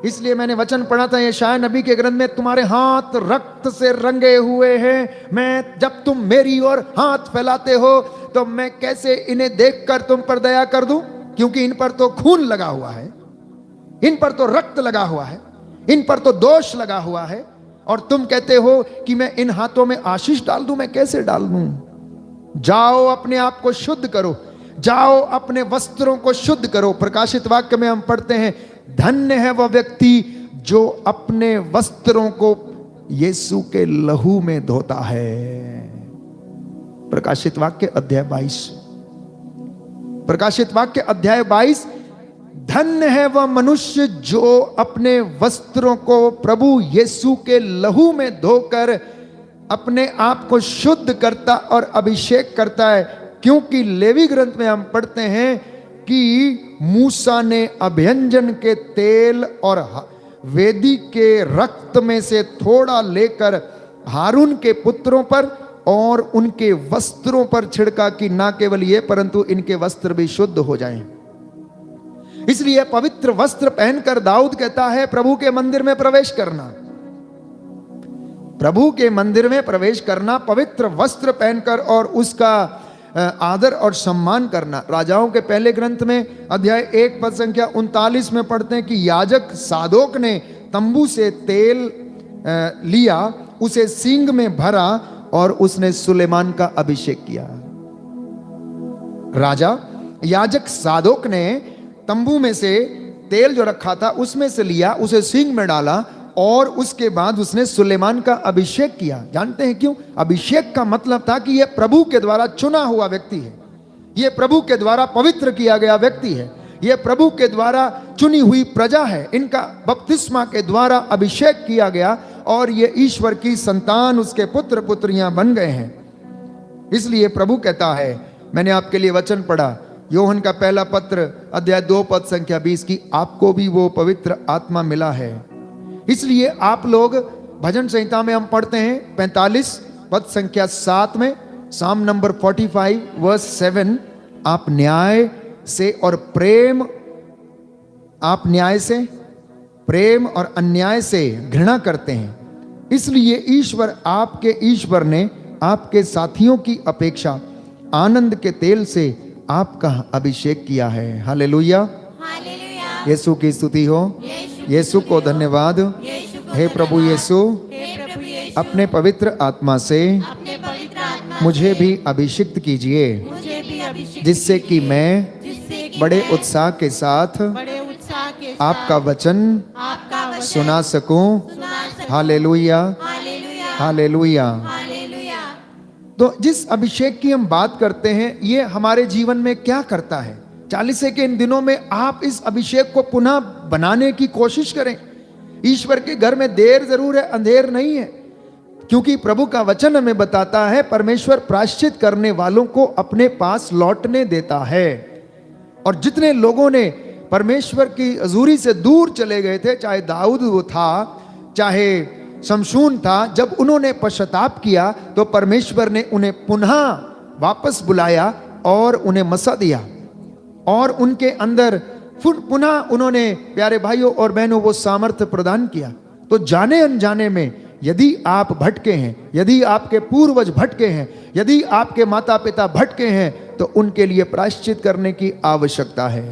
इसलिए मैंने वचन पढ़ा था यशायाह नबी के ग्रंथ में, तुम्हारे हाथ रक्त से रंगे हुए हैं। मैं जब तुम मेरी ओर हाथ फैलाते हो तो मैं कैसे इन्हें देखकर तुम पर दया कर दूं, क्योंकि इन पर तो खून लगा हुआ है, इन पर तो रक्त लगा हुआ है, इन पर तो दोष लगा हुआ है। और तुम कहते हो कि मैं इन हाथों में आशीष डाल दूं। मैं कैसे डाल दूं? जाओ अपने आप को शुद्ध करो, जाओ अपने वस्त्रों को शुद्ध करो। प्रकाशित वाक्य में हम पढ़ते हैं, धन्य है वह व्यक्ति जो अपने वस्त्रों को यीशु के लहू में धोता है। प्रकाशित वाक्य अध्याय 22, प्रकाशित वाक्य अध्याय 22। धन्य है वह मनुष्य जो अपने वस्त्रों को प्रभु यीशु के लहू में धोकर अपने आप को शुद्ध करता और अभिषेक करता है। क्योंकि लेवी ग्रंथ में हम पढ़ते हैं कि मूसा ने अभ्यंजन के तेल और वेदी के रक्त में से थोड़ा लेकर हारून के पुत्रों पर और उनके वस्त्रों पर छिड़का कि ना केवल ये परंतु इनके वस्त्र भी शुद्ध हो जाएं। इसलिए पवित्र वस्त्र पहनकर दाऊद कहता है प्रभु के मंदिर में प्रवेश करना, प्रभु के मंदिर में प्रवेश करना, पवित्र वस्त्र पहनकर और उसका आदर और सम्मान करना। राजाओं के पहले ग्रंथ में अध्याय 1 पद संख्या 39 में पढ़ते हैं कि याजक सादोक ने तंबू से तेल लिया, उसे सींग में भरा और उसने सुलेमान का अभिषेक किया। राजा याजक सादोक ने तंबू में से तेल जो रखा था उसमें से लिया, उसे सींग में डाला और उसके बाद उसने सुलेमान का अभिषेक किया। जानते हैं क्यों? अभिषेक का मतलब था कि यह प्रभु के द्वारा चुना हुआ व्यक्ति है, यह प्रभु के द्वारा पवित्र किया गया व्यक्ति है, यह प्रभु के द्वारा चुनी हुई प्रजा है। इनका बपतिस्मा के द्वारा अभिषेक किया गया और ये ईश्वर की संतान, उसके पुत्र पुत्रियां बन गए हैं। इसलिए प्रभु कहता है, मैंने आपके लिए वचन पढ़ा योहन का पहला पत्र अध्याय 2 पद संख्या 20 की, आपको भी वो पवित्र आत्मा मिला है। इसलिए आप लोग भजन संहिता में हम पढ़ते हैं 45 पद संख्या 7 में, साम नंबर 45 वर्स 7, आप न्याय से और प्रेम, आप न्याय से प्रेम और अन्याय से घृणा करते हैं। इसलिए ईश्वर, आपके ईश्वर ने आपके साथियों की अपेक्षा आनंद के तेल से आपका अभिषेक किया है। हालेलुया, यीशु की स्तुति हो, यीशु को धन्यवाद। हे प्रभु यीशु, अपने पवित्र आत्मा से मुझे भी अभिषिक्त कीजिए, जिससे कि मैं बड़े उत्साह के साथ आपका वचन सुना सकूं। Hallelujah, hallelujah. तो जिस अभिषेक की हम बात करते हैं, ये हमारे जीवन में क्या करता है? 40 के इन दिनों में आप इस अभिषेक को पुनः बनाने की कोशिश करें। ईश्वर के घर में देर जरूर है, अंधेर नहीं है, क्योंकि प्रभु का वचन हमें बताता है परमेश्वर प्रायश्चित करने वालों को अपने पास लौटने देता है। और जितने लोगों ने परमेश्वर की हजूरी से दूर चले गए थे, चाहे दाऊद वो था, चाहे शमशून था, जब उन्होंने पश्चाताप किया तो परमेश्वर ने उन्हें पुनः वापस बुलाया और उन्हें मसा दिया और उनके अंदर पुनः उन्होंने, प्यारे भाइयों और बहनों, वो सामर्थ्य प्रदान किया। तो जाने अनजाने में यदि आप भटके हैं, यदि आपके पूर्वज भटके हैं, यदि आपके माता पिता भटके हैं, तो उनके लिए प्रायश्चित करने की आवश्यकता है।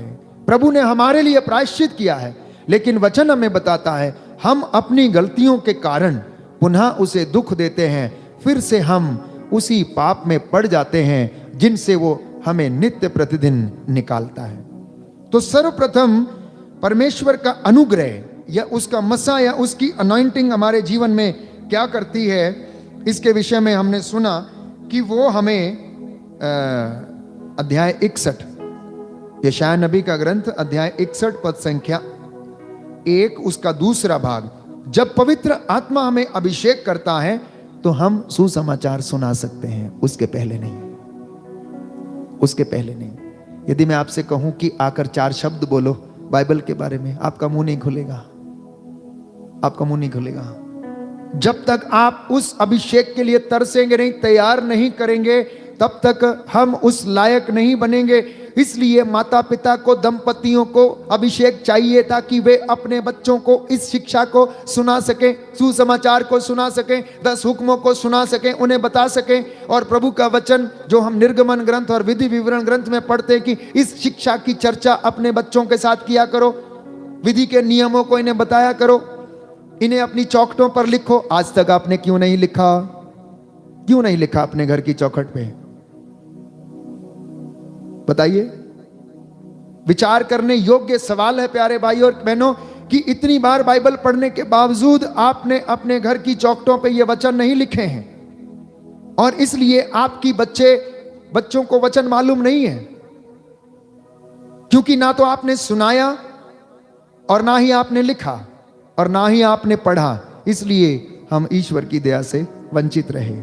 प्रभु ने हमारे लिए प्रायश्चित किया है, लेकिन वचन हमें बताता है हम अपनी गलतियों के कारण पुनः उसे दुख देते हैं, फिर से हम उसी पाप में पड़ जाते हैं जिनसे वो हमें नित्य प्रतिदिन निकालता है। तो सर्वप्रथम परमेश्वर का अनुग्रह या उसका मसा या उसकी अनॉइंटिंग हमारे जीवन में क्या करती है, इसके विषय में हमने सुना कि वो हमें अध्याय 61, यशायाह नबी का ग्रंथ अध्याय 61 पद संख्या 1 उसका दूसरा भाग, जब पवित्र आत्मा हमें अभिषेक करता है तो हम सुसमाचार सुना सकते हैं, उसके पहले नहीं, उसके पहले नहीं। यदि मैं आपसे कहूं कि आकर 4 शब्द बोलो बाइबल के बारे में, आपका मुंह नहीं खुलेगा, आपका मुंह नहीं खुलेगा। जब तक आप उस अभिषेक के लिए तरसेंगे नहीं, तैयार नहीं करेंगे, तब तक हम उस लायक नहीं बनेंगे। इसलिए माता पिता को, दंपतियों को अभिषेक चाहिए ताकि वे अपने बच्चों को इस शिक्षा को सुना सकें, सुसमाचार को सुना सकें, 10 हुक्मों को सुना सकें, उन्हें बता सकें। और प्रभु का वचन जो हम निर्गमन ग्रंथ और विधि विवरण ग्रंथ में पढ़ते हैं कि इस शिक्षा की चर्चा अपने बच्चों के साथ किया करो, विधि के नियमों को इन्हें बताया करो, इन्हें अपनी चौखटों पर लिखो। आज तक आपने क्यों नहीं लिखा? क्यों नहीं लिखा अपने घर की चौखट पे? बताइए। विचार करने योग्य सवाल है प्यारे भाई और बहनों कि इतनी बार बाइबल पढ़ने के बावजूद आपने अपने घर की चौखटों पे ये वचन नहीं लिखे हैं, और इसलिए आपकी बच्चों को वचन मालूम नहीं है, क्योंकि ना तो आपने सुनाया और ना ही आपने लिखा और ना ही आपने पढ़ा। इसलिए हम ईश्वर की दया से वंचित रहे।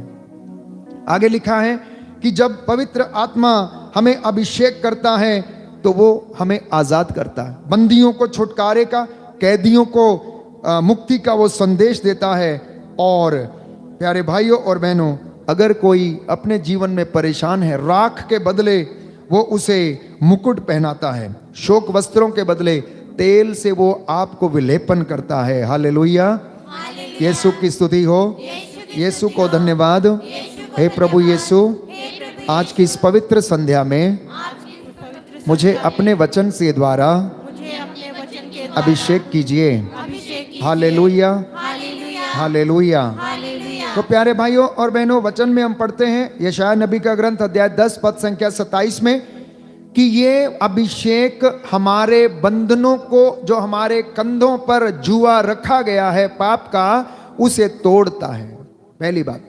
आगे लिखा है कि जब पवित्र आत्मा हमें अभिषेक करता है तो वो हमें आजाद करता है, बंदियों को छुटकारे का, कैदियों को मुक्ति का वो संदेश देता है। और प्यारे भाइयों और बहनों, अगर कोई अपने जीवन में परेशान है, राख के बदले वो उसे मुकुट पहनाता है, शोक वस्त्रों के बदले तेल से वो आपको विलेपन करता है। हालेलुया, यीशु की स्तुति हो, यीशु को धन्यवाद। हे प्रभु यीशु, आज की इस पवित्र संध्या में मुझे अपने वचन से द्वारा अभिषेक कीजिए। Hallelujah, hallelujah. तो प्यारे भाइयों और बहनों, वचन में हम पढ़ते हैं यशायाह नबी का ग्रंथ अध्याय 10 पद संख्या 27 में कि ये अभिषेक हमारे बंधनों को, जो हमारे कंधों पर जुआ रखा गया है पाप का, उसे तोड़ता है। पहली बात,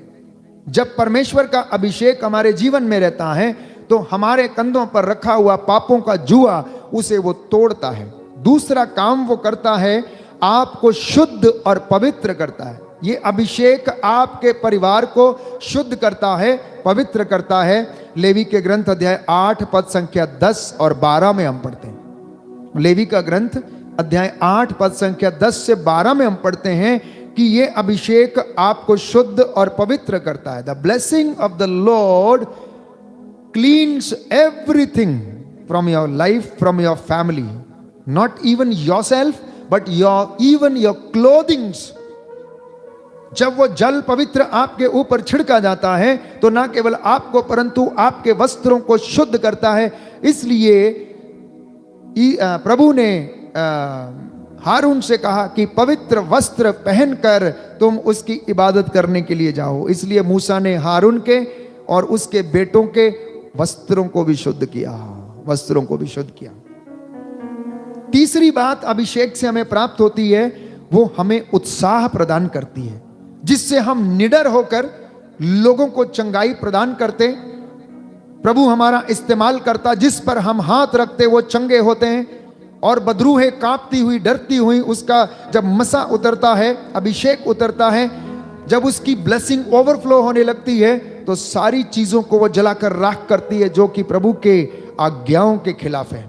जब परमेश्वर का अभिषेक हमारे जीवन में रहता है तो हमारे कंधों पर रखा हुआ पापों का जुआ उसे वो तोड़ता है। दूसरा काम वो करता है, आपको शुद्ध और पवित्र करता है। ये अभिषेक आपके परिवार को शुद्ध करता है, पवित्र करता है। लेवी के ग्रंथ अध्याय 8 पद संख्या 10 और 12 में हम पढ़ते हैं। लेवी का ग्रंथ अध्याय 8 पद संख्या 10 से 12 में हम पढ़ते हैं कि ये अभिषेक आपको शुद्ध और पवित्र करता है। The blessing of the Lord cleans everything from your life, from your family, not even yourself but even your clothings. जब वो जल पवित्र आपके ऊपर छिड़का जाता है तो ना केवल आपको परंतु आपके वस्त्रों को शुद्ध करता है। इसलिए प्रभु ने हारून से कहा कि पवित्र वस्त्र पहनकर तुम उसकी इबादत करने के लिए जाओ। इसलिए मूसा ने हारून के और उसके बेटों के वस्त्रों को भी शुद्ध किया, वस्त्रों को भी शुद्ध किया। तीसरी बात अभिषेक से हमें प्राप्त होती है, वो हमें उत्साह प्रदान करती है, जिससे हम निडर होकर लोगों को चंगाई प्रदान करते। प्रभु हमारा इस्तेमाल करता, जिस पर हम हाथ रखते वो चंगे होते हैं। और बदरूहें कांपती हुई, डरती हुई, उसका जब मसा उतरता है, अभिषेक उतरता है, जब उसकी ब्लेसिंग ओवरफ्लो होने लगती है तो सारी चीजों को वो जलाकर राख करती है जो कि प्रभु के आज्ञाओं के खिलाफ है।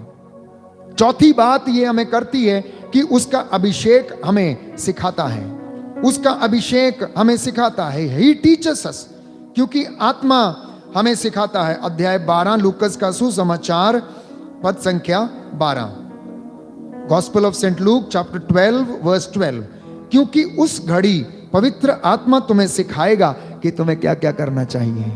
चौथी बात ये हमें करती है कि उसका अभिषेक हमें सिखाता है, उसका अभिषेक हमें सिखाता है। ही टीचर्स अस, क्योंकि आत्मा हमें सिखाता है। अध्याय 12 लूकस का सुसमाचार पद संख्या 12, gospel of Saint Luke chapter 12 verse 12। क्योंकि उस घड़ी पवित्र आत्मा तुम्हें सिखाएगा कि तुम्हें क्या क्या करना चाहिए।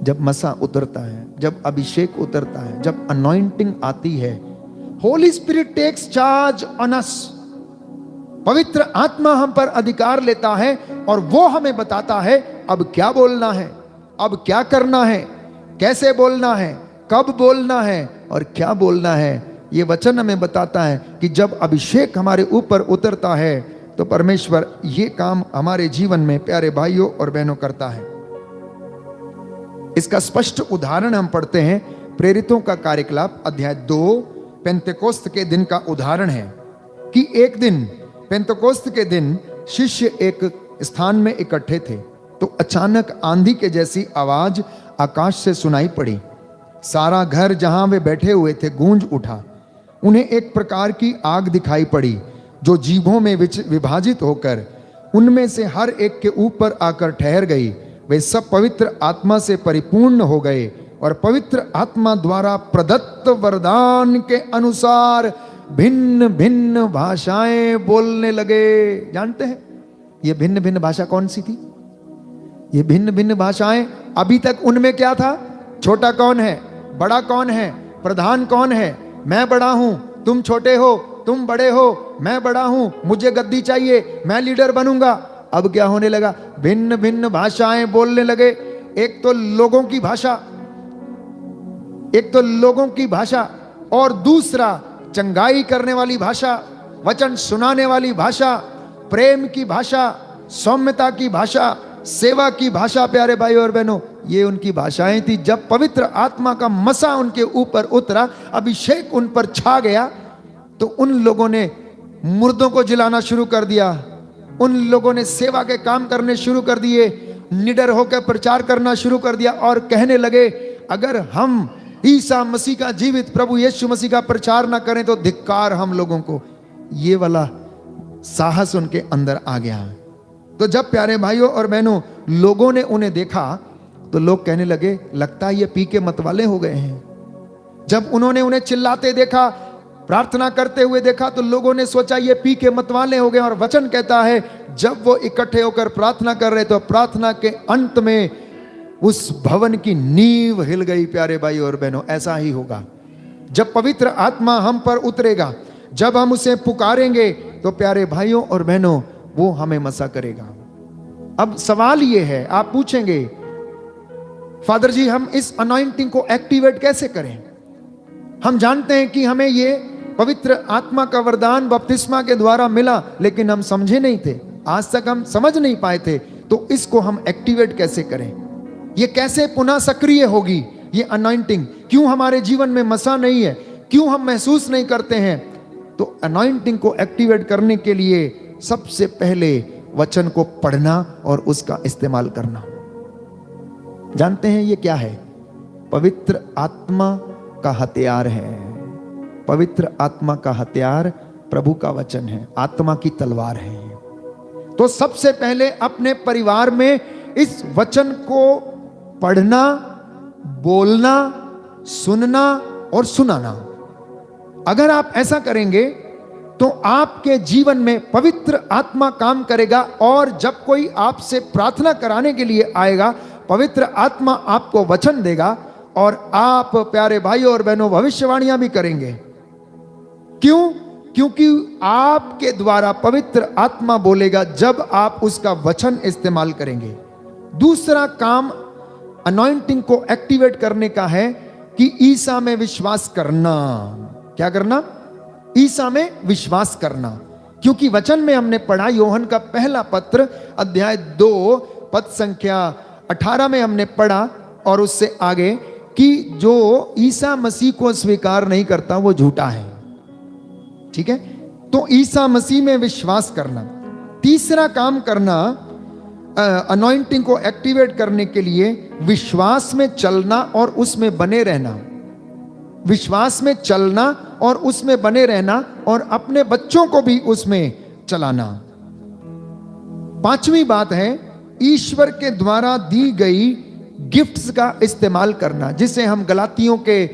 जब मसा उतरता है, जब अभिषेक उतरता है, जब अनॉइंटिंग आती है, Holy Spirit takes charge on us. पवित्र आत्मा हम पर अधिकार लेता है और वो हमें बताता है अब क्या बोलना है, अब क्या करना है, कैसे बोलना है, कब बोलना है और क्या बोलना है। ये वचन हमें बताता है कि जब अभिषेक हमारे ऊपर उतरता है तो परमेश्वर ये काम हमारे जीवन में प्यारे भाइयों और बहनों करता है। इसका स्पष्ट उदाहरण हम पढ़ते हैं प्रेरितों का कार्यकलाप अध्याय 2, पेंतेकोस्त के दिन का उदाहरण है। कि एक दिन पेंतकोस्त के दिन शिष्य एक स्थान में इकट्ठे थे, तो अचानक आंधी के जैसी आवाज आकाश से सुनाई पड़ी। सारा घर जहां वे बैठे हुए थे गूंज उठा। उन्हें एक प्रकार की आग दिखाई पड़ी जो जीभों में विभाजित होकर उनमें से हर एक के ऊपर आकर ठहर गई। वे सब पवित्र आत्मा से परिपूर्ण हो गए और पवित्र आत्मा द्वारा प्रदत्त वरदान के अनुसार भिन्न भिन्न भाषाएं बोलने लगे। जानते हैं ये भिन्न भिन्न भाषा कौन सी थी? ये भिन्न भिन्न भाषाएं अभी तक उनमें क्या था? छोटा कौन है, बड़ा कौन है, प्रधान कौन है? मैं बड़ा हूं, तुम छोटे हो, तुम बड़े हो, मैं बड़ा हूं, मुझे गद्दी चाहिए, मैं लीडर बनूंगा। अब क्या होने लगा? भिन्न भिन्न भाषाएं बोलने लगे। एक तो लोगों की भाषा, एक तो लोगों की भाषा, और दूसरा चंगाई करने वाली भाषा, वचन सुनाने वाली भाषा, प्रेम की भाषा, सौम्यता की भाषा, सेवा की भाषा। प्यारे भाई और बहनों, ये उनकी भाषाएं थी। जब पवित्र आत्मा का मसा उनके ऊपर उतरा, अभिषेक उन पर छा गया, तो उन लोगों ने मुर्दों को जिलाना शुरू कर दिया। उन लोगों ने सेवा के काम करने शुरू कर दिए, निडर होकर प्रचार करना शुरू कर दिया और कहने लगे, अगर हम ईसा मसीह का जीवित प्रभु यीशु मसीह का प्रचार ना करें तो धिक्कार हम लोगों को। ये वाला साहस उनके अंदर आ गया। तो जब प्यारे भाइयों और बहनों लोगों ने उन्हें देखा, तो लोग कहने लगे, लगता है ये पी के मतवाले हो गए हैं। जब उन्होंने उन्हें चिल्लाते देखा, प्रार्थना करते हुए देखा, तो लोगों ने सोचा ये पी के मतवाले हो गए। और वचन कहता है, जब वो इकट्ठे होकर प्रार्थना कर रहे, तो प्रार्थना के अंत में उस भवन की नींव हिल गई। प्यारे भाई और बहनों, ऐसा ही होगा जब पवित्र आत्मा हम पर उतरेगा, जब हम उसे पुकारेंगे, तो प्यारे भाइयों और बहनों वो हमें मसा करेगा। अब सवाल ये है, आप पूछेंगे, फादर जी हम इस अनॉइंटिंग को एक्टिवेट कैसे करें? हम जानते हैं कि हमें ये पवित्र आत्मा का वरदान बपतिस्मा के द्वारा मिला, लेकिन हम समझे नहीं थे, आज तक हम समझ नहीं पाए थे। तो इसको हम एक्टिवेट कैसे करें? ये कैसे पुनः सक्रिय होगी ये अनॉइंटिंग? क्यों हमारे जीवन में मसा नहीं है? क्यों हम महसूस नहीं करते हैं? तो अनॉइंटिंग को एक्टिवेट करने के लिए सबसे पहले वचन को पढ़ना और उसका इस्तेमाल करना। जानते हैं ये क्या है? पवित्र आत्मा का हथियार है। पवित्र आत्मा का हथियार प्रभु का वचन है, आत्मा की तलवार है। तो सबसे पहले अपने परिवार में इस वचन को पढ़ना, बोलना, सुनना और सुनाना। अगर आप ऐसा करेंगे तो आपके जीवन में पवित्र आत्मा काम करेगा, और जब कोई आपसे प्रार्थना कराने के लिए आएगा, पवित्र आत्मा आपको वचन देगा और आप प्यारे भाइयों और बहनों भविष्यवाणियां भी करेंगे। क्यों? क्योंकि आपके द्वारा पवित्र आत्मा बोलेगा जब आप उसका वचन इस्तेमाल करेंगे। दूसरा काम अनॉइंटिंग को एक्टिवेट करने का है कि ईसा में विश्वास करना। क्या करना? ईसा में विश्वास करना। क्योंकि वचन में हमने पढ़ा, योहन का पहला पत्र अध्याय 2 पद संख्या 18 में हमने पढ़ा और उससे आगे कि जो ईसा मसीह को स्वीकार नहीं करता वो झूठा है। ठीक है? तो ईसा मसीह में विश्वास करना। तीसरा काम करना अनॉइंटिंग को एक्टिवेट करने के लिए विश्वास में चलना और उसमें बने रहना। विश्वास में चलना और उसमें बने रहना और अपने बच्चों को भी उसमें चलाना। पांचवी बात है ईश्वर के द्वारा दी गई गिफ्ट्स का इस्तेमाल करना, जिसे हम गलातियों के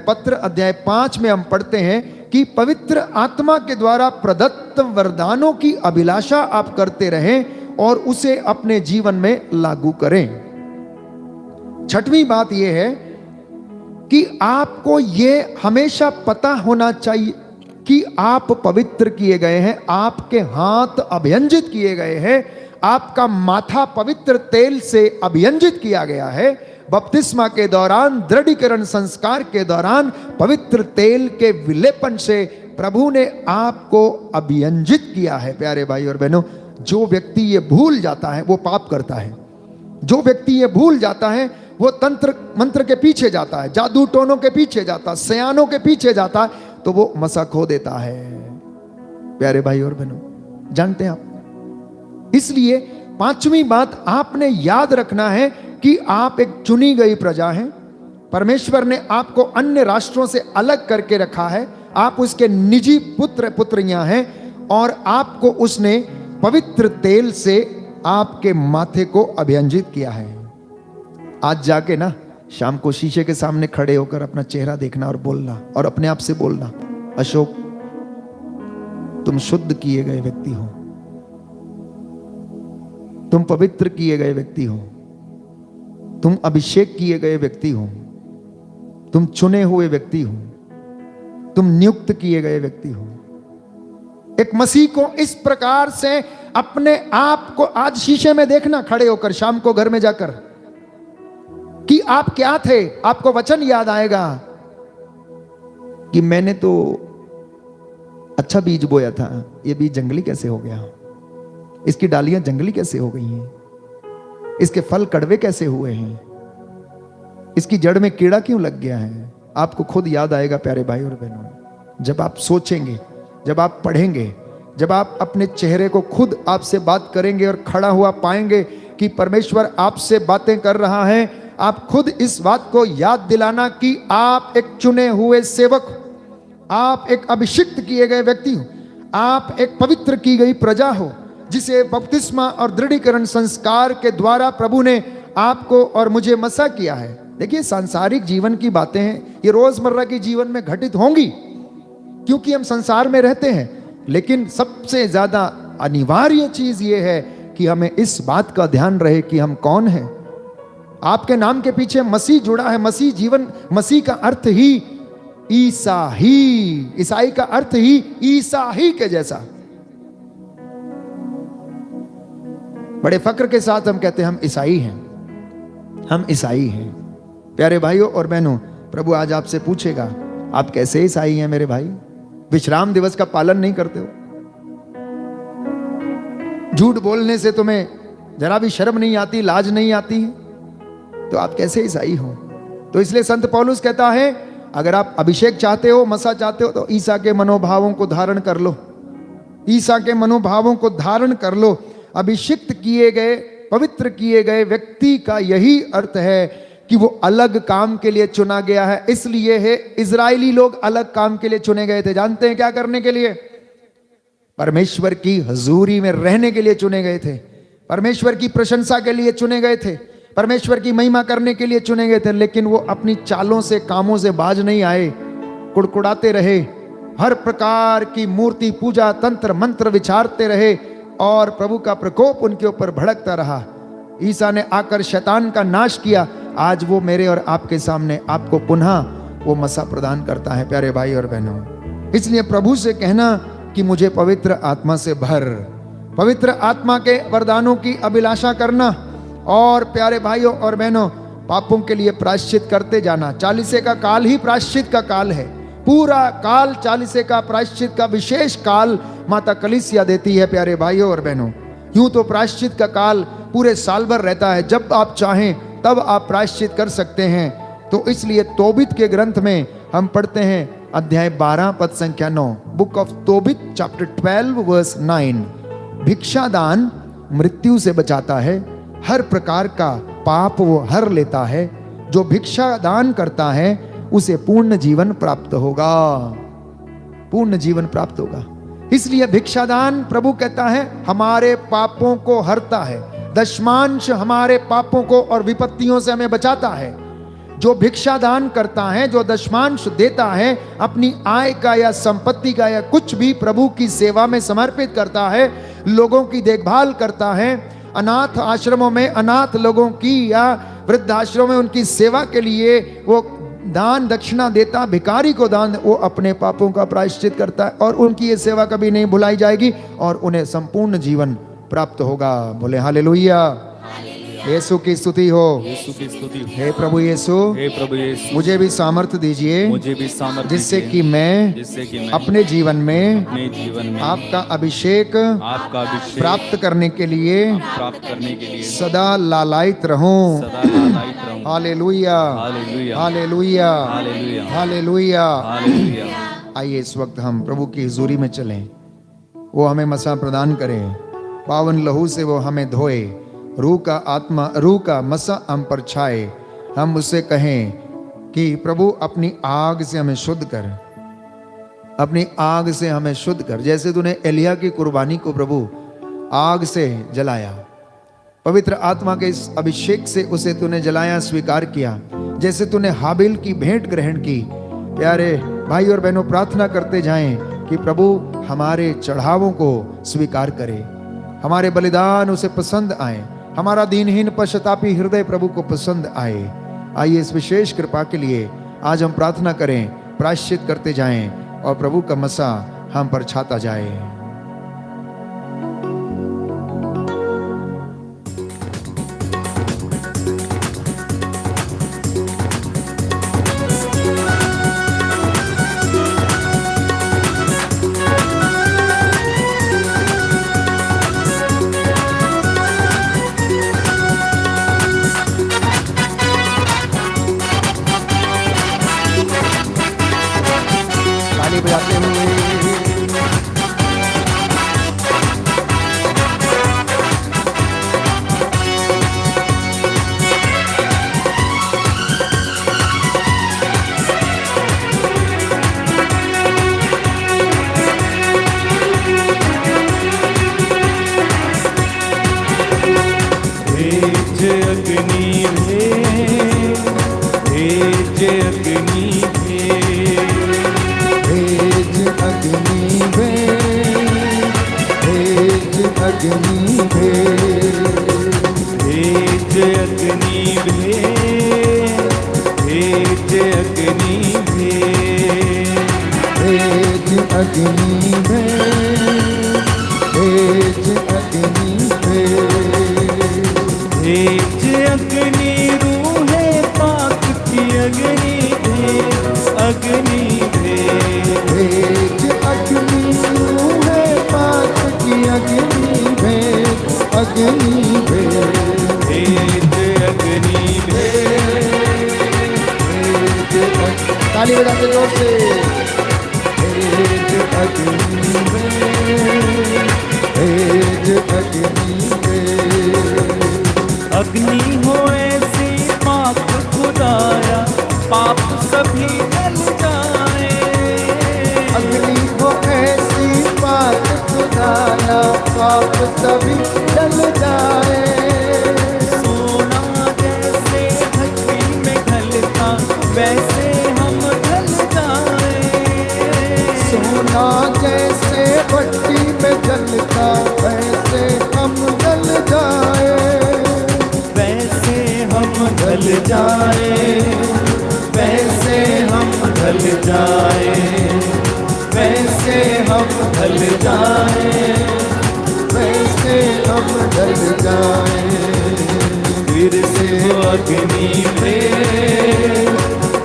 पत्र अध्याय 5 में हम पढ़ते हैं कि पवित्र आत्मा के द्वारा प्रदत्त वरदानों की अभिलाषा आप करते रहें और उसे अपने जीवन में लागू करें। छठवीं बात यह है कि आपको यह हमेशा पता होना चाहिए कि आप पवित्र किए गए हैं, आपके हाथ अभियंजित किए गए हैं, आपका माथा पवित्र तेल से अभियंजित किया गया है। बपतिस्मा के दौरान, दृढ़ीकरण संस्कार के दौरान पवित्र तेल के विलेपन से प्रभु ने आपको अभियंजित किया है। प्यारे भाई और बहनों, जो व्यक्ति ये भूल जाता है वो पाप करता है। जो व्यक्ति ये भूल जाता है वो तंत्र मंत्र के पीछे जाता है, जादू टोनों के पीछे जाता है, सयानों के पीछे जाता है, तो वो मसा खो देता है। प्यारे भाई और बहनों, जानते हैं आप। इसलिए पांचवी बात आपने याद रखना है कि आप एक चुनी गई प्रजा हैं। परमेश्वर ने आपको अन्य राष्ट्रों से अलग करके रखा है। आप उसके निजी पुत्र पुत्रियां हैं और आपको उसने पवित्र तेल से आपके माथे को अभियंजित किया है। आज जाके ना शाम को शीशे के सामने खड़े होकर अपना चेहरा देखना और बोलना, और अपने आप से बोलना, अशोक तुम शुद्ध किए गए व्यक्ति हो, तुम पवित्र किए गए व्यक्ति हो, तुम अभिषेक किए गए व्यक्ति हो, तुम चुने हुए व्यक्ति हो, तुम नियुक्त किए गए व्यक्ति हो। एक मसीह को इस प्रकार से अपने आप को आज शीशे में देखना खड़े होकर, शाम को घर में जाकर, कि आप क्या थे। आपको वचन याद आएगा कि मैंने तो अच्छा बीज बोया था, ये बीज जंगली कैसे हो गया, इसकी डालियां जंगली कैसे हो गई हैं, इसके फल कड़वे कैसे हुए हैं, इसकी जड़ में कीड़ा क्यों लग गया है। आपको खुद याद आएगा प्यारे भाई और बहनों, जब आप सोचेंगे, जब आप पढ़ेंगे, जब आप अपने चेहरे को खुद आपसे बात करेंगे और खड़ा हुआ पाएंगे कि परमेश्वर आपसे बातें कर रहा है। आप खुद इस बात को याद दिलाना कि आप एक चुने हुए सेवक, आप एक अभिषिक्त किए गए व्यक्ति हो, आप एक पवित्र की गई प्रजा हो, जिसे बपतिस्मा और दृढ़ीकरण संस्कार के द्वारा प्रभु ने आपको और मुझे मसा किया है। देखिए, सांसारिक जीवन की बातें हैं, ये रोजमर्रा के जीवन में घटित होंगी क्योंकि हम संसार में रहते हैं, लेकिन सबसे ज्यादा अनिवार्य चीज ये है कि हमें इस बात का ध्यान रहे कि हम कौन हैं। आपके नाम के पीछे मसीह जुड़ा है। मसीह जीवन, मसीह का अर्थ ही ईसा ही, ईसाई का अर्थ ही ईसा ही के जैसा। बड़े फक्र के साथ हम कहते हैं हम ईसाई हैं, हम ईसाई हैं। प्यारे भाइयों और बहनों, प्रभु आज आपसे पूछेगा आप कैसे ईसाई हैं मेरे भाई। विश्राम दिवस का पालन नहीं करते हो, झूठ बोलने से तुम्हें जरा भी शर्म नहीं आती, लाज नहीं आती है, तो आप कैसे ईसाई हो। तो इसलिए संत पौलुस कहता है अगर आप अभिषेक चाहते हो, मसा चाहते हो, तो ईसा के मनोभावों को धारण कर लो, ईसा के मनोभावों को धारण कर लो। अभिषिक्त किए गए, पवित्र किए गए व्यक्ति का यही अर्थ है कि वो अलग काम के लिए चुना गया है। इसलिए है इजरायली लोग अलग काम के लिए चुने गए थे। जानते हैं क्या करने के लिए? परमेश्वर की हजूरी में रहने के लिए चुने गए थे, परमेश्वर की प्रशंसा के लिए चुने गए थे, परमेश्वर की महिमा करने के लिए चुने गए थे। लेकिन वो अपनी चालों से, कामों से बाज नहीं आए, कुड़कुड़ाते रहे, हर प्रकार की मूर्ति पूजा, तंत्र मंत्र विचारते रहे और प्रभु का प्रकोप उनके ऊपर भड़कता रहा। ईसा ने आकर शैतान का नाश किया। आज वो मेरे और आपके सामने आपको पुनः वो मसा प्रदान करता है प्यारे भाई और बहनों। इसलिए प्रभु से कहना कि मुझे पवित्र आत्मा से भर, पवित्र आत्मा के वरदानों की अभिलाषा करना, और प्यारे भाइयों और बहनों पापों के लिए प्रायश्चित करते जाना। चालीसे का काल ही प्रायश्चित का काल है। पूरा काल चालीसे का, प्रायश्चित का विशेष काल माता कलीसिया देती है प्यारे भाइयों और बहनों। यूं तो प्रायश्चित का काल पूरे साल भर रहता है, जब आप चाहें तब आप प्रायश्चित कर सकते हैं। तो इसलिए तोबित के ग्रंथ में हम पढ़ते हैं अध्याय 12 पद संख्या 9, बुक ऑफ तोबित चैप्टर 12 वर्स 9, भिक्षादान मृत्यु से बचाता है, हर प्रकार का पाप वो हर लेता है। जो भिक्षा दान करता है उसे पूर्ण जीवन प्राप्त होगा, पूर्ण जीवन प्राप्त होगा। इसलिए भिक्षादान प्रभु कहता है हमारे पापों को हरता है, दशमांश हमारे पापों को और विपत्तियों से हमें बचाता है। जो भिक्षा दान करता है, जो दशमांश देता है, अपनी आय का या संपत्ति का या कुछ भी प्रभु की सेवा में समर्पित करता है, लोगों की देखभाल करता है, अनाथ आश्रमों में अनाथ लोगों की या वृद्धाश्रमों में उनकी सेवा के लिए वो दान दक्षिणा देता, भिखारी को दान, वो अपने पापों का प्रायश्चित करता है और उनकी ये सेवा कभी नहीं भुलाई जाएगी और उन्हें संपूर्ण जीवन प्राप्त होगा। बोले हालेलुया, यीशु की स्तुति हो, यीशु की स्तुति हो। हे प्रभु यीशु, हे प्रभु यीशु, मुझे भी सामर्थ्य दीजिए, मुझे भी सामर्थ्य जिससे दीजिए, कि मैं जिससे कि मैं अपने जीवन में अपने जीवन में आपका अभिषेक आपका अभिषेक प्राप्त करने के लिए प्राप्त करने के लिए सदा लालायित रहूं। सदा लालायित रहूं। हालेलुया, हालेलुया, हालेलुया, हालेलुया, हालेलुया। हालेलुया। आइए इस वक्त हम प्रभु की हुजूरी में चलें वो हमें मसा प्रदान करे, पावन लहू से वो हमें धोए, रूह का मसा हम पर छाए। हम उससे कहें कि प्रभु अपनी आग से हमें शुद्ध कर, अपनी आग से हमें शुद्ध कर। जैसे तूने एलिया की कुर्बानी को प्रभु आग से जलाया, पवित्र आत्मा के इस अभिषेक से उसे तूने जलाया, स्वीकार किया। जैसे तूने हाबिल की भेंट ग्रहण की। प्यारे भाई और बहनों, प्रार्थना करते जाएं कि प्रभु हमारे चढ़ावों को स्वीकार करे, हमारे बलिदान उसे पसंद आए, हमारा दीनहीन पश्चातापी हृदय प्रभु को पसंद आए। आइए इस विशेष कृपा के लिए आज हम प्रार्थना करें, प्रायश्चित करते जाएं और प्रभु का मसा हम पर छाता जाए। ताली बजाते हुए भेज अग्नि भेज, भेज अग्नि भेज अग्नि भेज, भेज अग्नि भेज, भेज अग्नि भेज, भेज अग्नि भेज, भेज अग्नि भेज, भेज अग्नि भेज अग्नि रूहे पाक की अग्नि भेज, अग्नि भेज, भेज अग्नि रूहे पाक की अग्नि भेज, अग्नि भेज, भेज अग्नि भेज अग्नि। ताली बजाते जोर से। भेज अग्नि भेज, अग्नि भेज। अग्नि हो ऐसी पाक खुदाया, पाप सभी जल जाए। अग्नि को ऐसी बात खुदाया, पाप सभी जल जाए। सोना जैसे भट्टी में ढलता, वैसे हम ढल जाए। सोना जैसे भट्टी में जलता, वैसे हम जल जाए, वैसे हम ढल जाए, वैसे हम ढल जाए, वैसे हम ढल जाए, वैसे हम जल जाए। फिर से वो अग्नि भेज,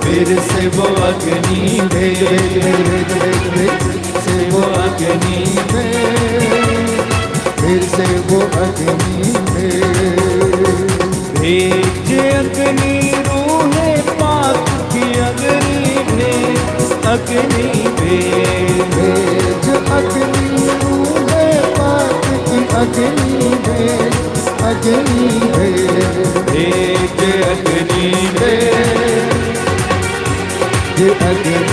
फिर से वो अग्नि भेज, से वो अग्नि फिर से वो अग्नि भेज अग्नि रूहे पाक की अग्नि भेज, अग्नि भेज, भेज अग्नि रूहे पाक की अग्नि भेज, अग्नि भेज, भेज अग्नि भेज, अग्नि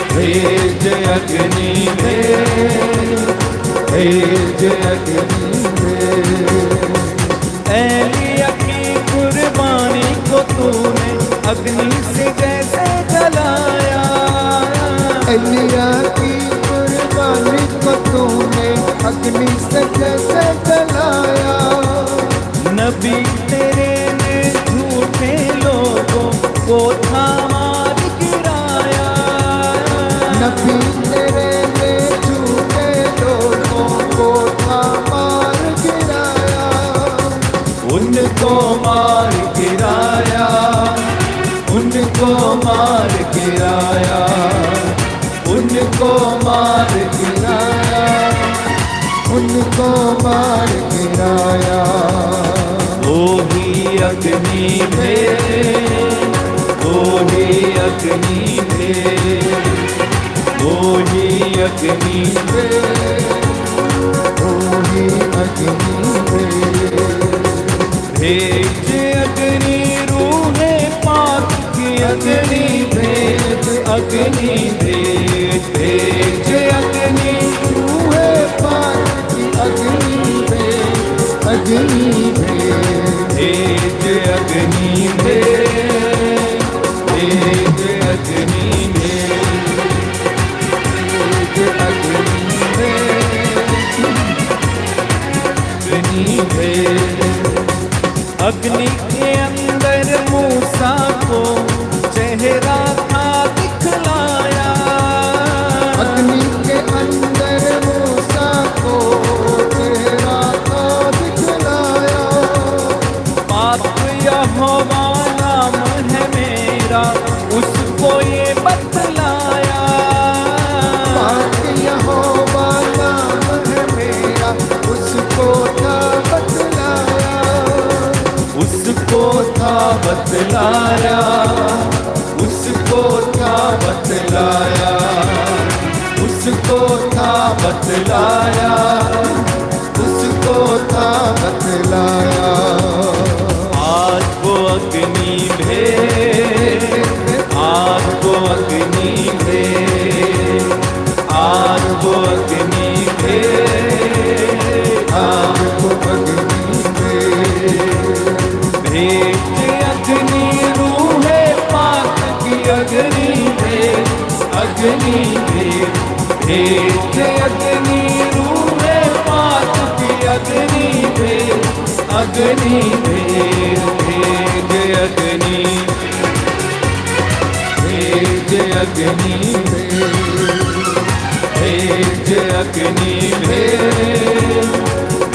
भेज अग्नि भेज, अग्नि एलिया की कुर्बानी को तूने अग्नि से कैसे जलाया। एलिया की कुर्बानी को तूने अग्नि से कैसे जलाया। नबी तेरे ने झूठे लोगों को था मार गिराया। नबी तेरे ने झूठे लोगों को था मार गिराया। उनको मार गिराया, उनको मार गिराया, उनको मार गिराया, उनको मार गिराया। वही अग्नि भेज, वही अग्नि भेज, वही अग्नि दे, तू ही अग्नि दे, भेज अग्नि रूहे पाक की अग्नि भेज, अग्नि भेज, भेज अग्नि रूहे पाक की अग्नि दे, अग्नि दे, भेज अग्नि भेज, भेज अग्नि भेज, अग्नि दे, अग्नि भेज। अग्नि के अंदर मूसा को चेहरा था दिखलाया, अग्नि के अंदर मूसा को तेरा था दिखलाया, पाक यहोवा नाम है मेरा, उसको ये बतलाया, पाक यहोवा नाम है मेरा, उसको था बतलाया, उसको था बतलाया, उसको था बतलाया, उसको था बतलाया, उसको था बतलाया। आज वो अग्नि भेज, आज वो अग्नि भेज, आज वो अग्नि भेज, आज को अग्नि दे, भेज अग्नि रूहे पाक की अग्नि भेज, अग्नि भेज, भेज अग्नि रूहे पाक की अग्नि भेज, अग्नि भेज, भेज अग्नि, भेज अग्नि भेज, अग्नि भेज,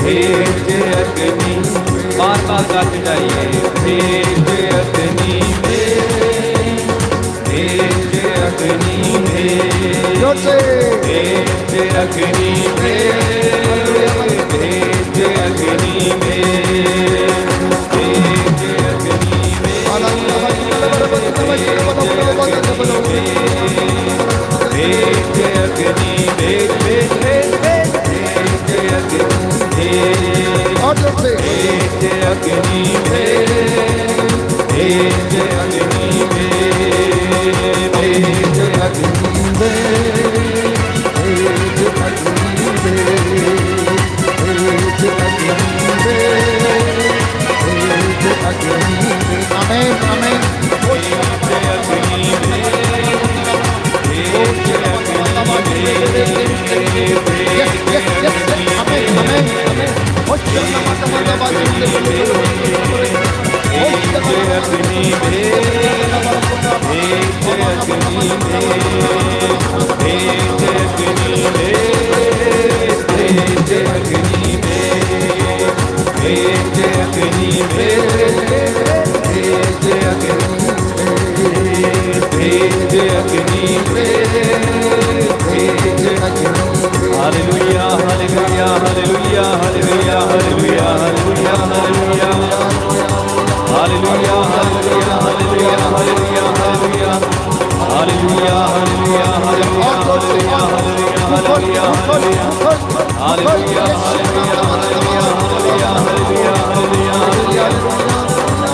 भेज अग्नि, बार बार गाते जाइए, भेज अग्नि भेज, भेज अग्नि भेज, जोर से भेज अग्नि भेज, भेज अग्नि भेज, भेज अग्नि भेज, अग्नि भेज, भेज, भेज, भेज अग्नि भेज, और जोर से भेज अग्नि भेज, भेज अग्नि भेज, भेज अग्नि भेज अग्नि दे, भेज अग्नि दे, भेज अग्नि दे। आमीन आमीन। Yes, yes, yes, yes. Amen, amen, amen. Hallelujah, hallelujah, hallelujah, hallelujah, hallelujah, hallelujah, hallelujah. Hallelujah, hallelujah, hallelujah, hallelujah, hallelujah. Hallelujah, hallelujah, hallelujah, hallelujah, hallelujah, hallelujah. Hallelujah, hallelujah, hallelujah, hallelujah, hallelujah, hallelujah.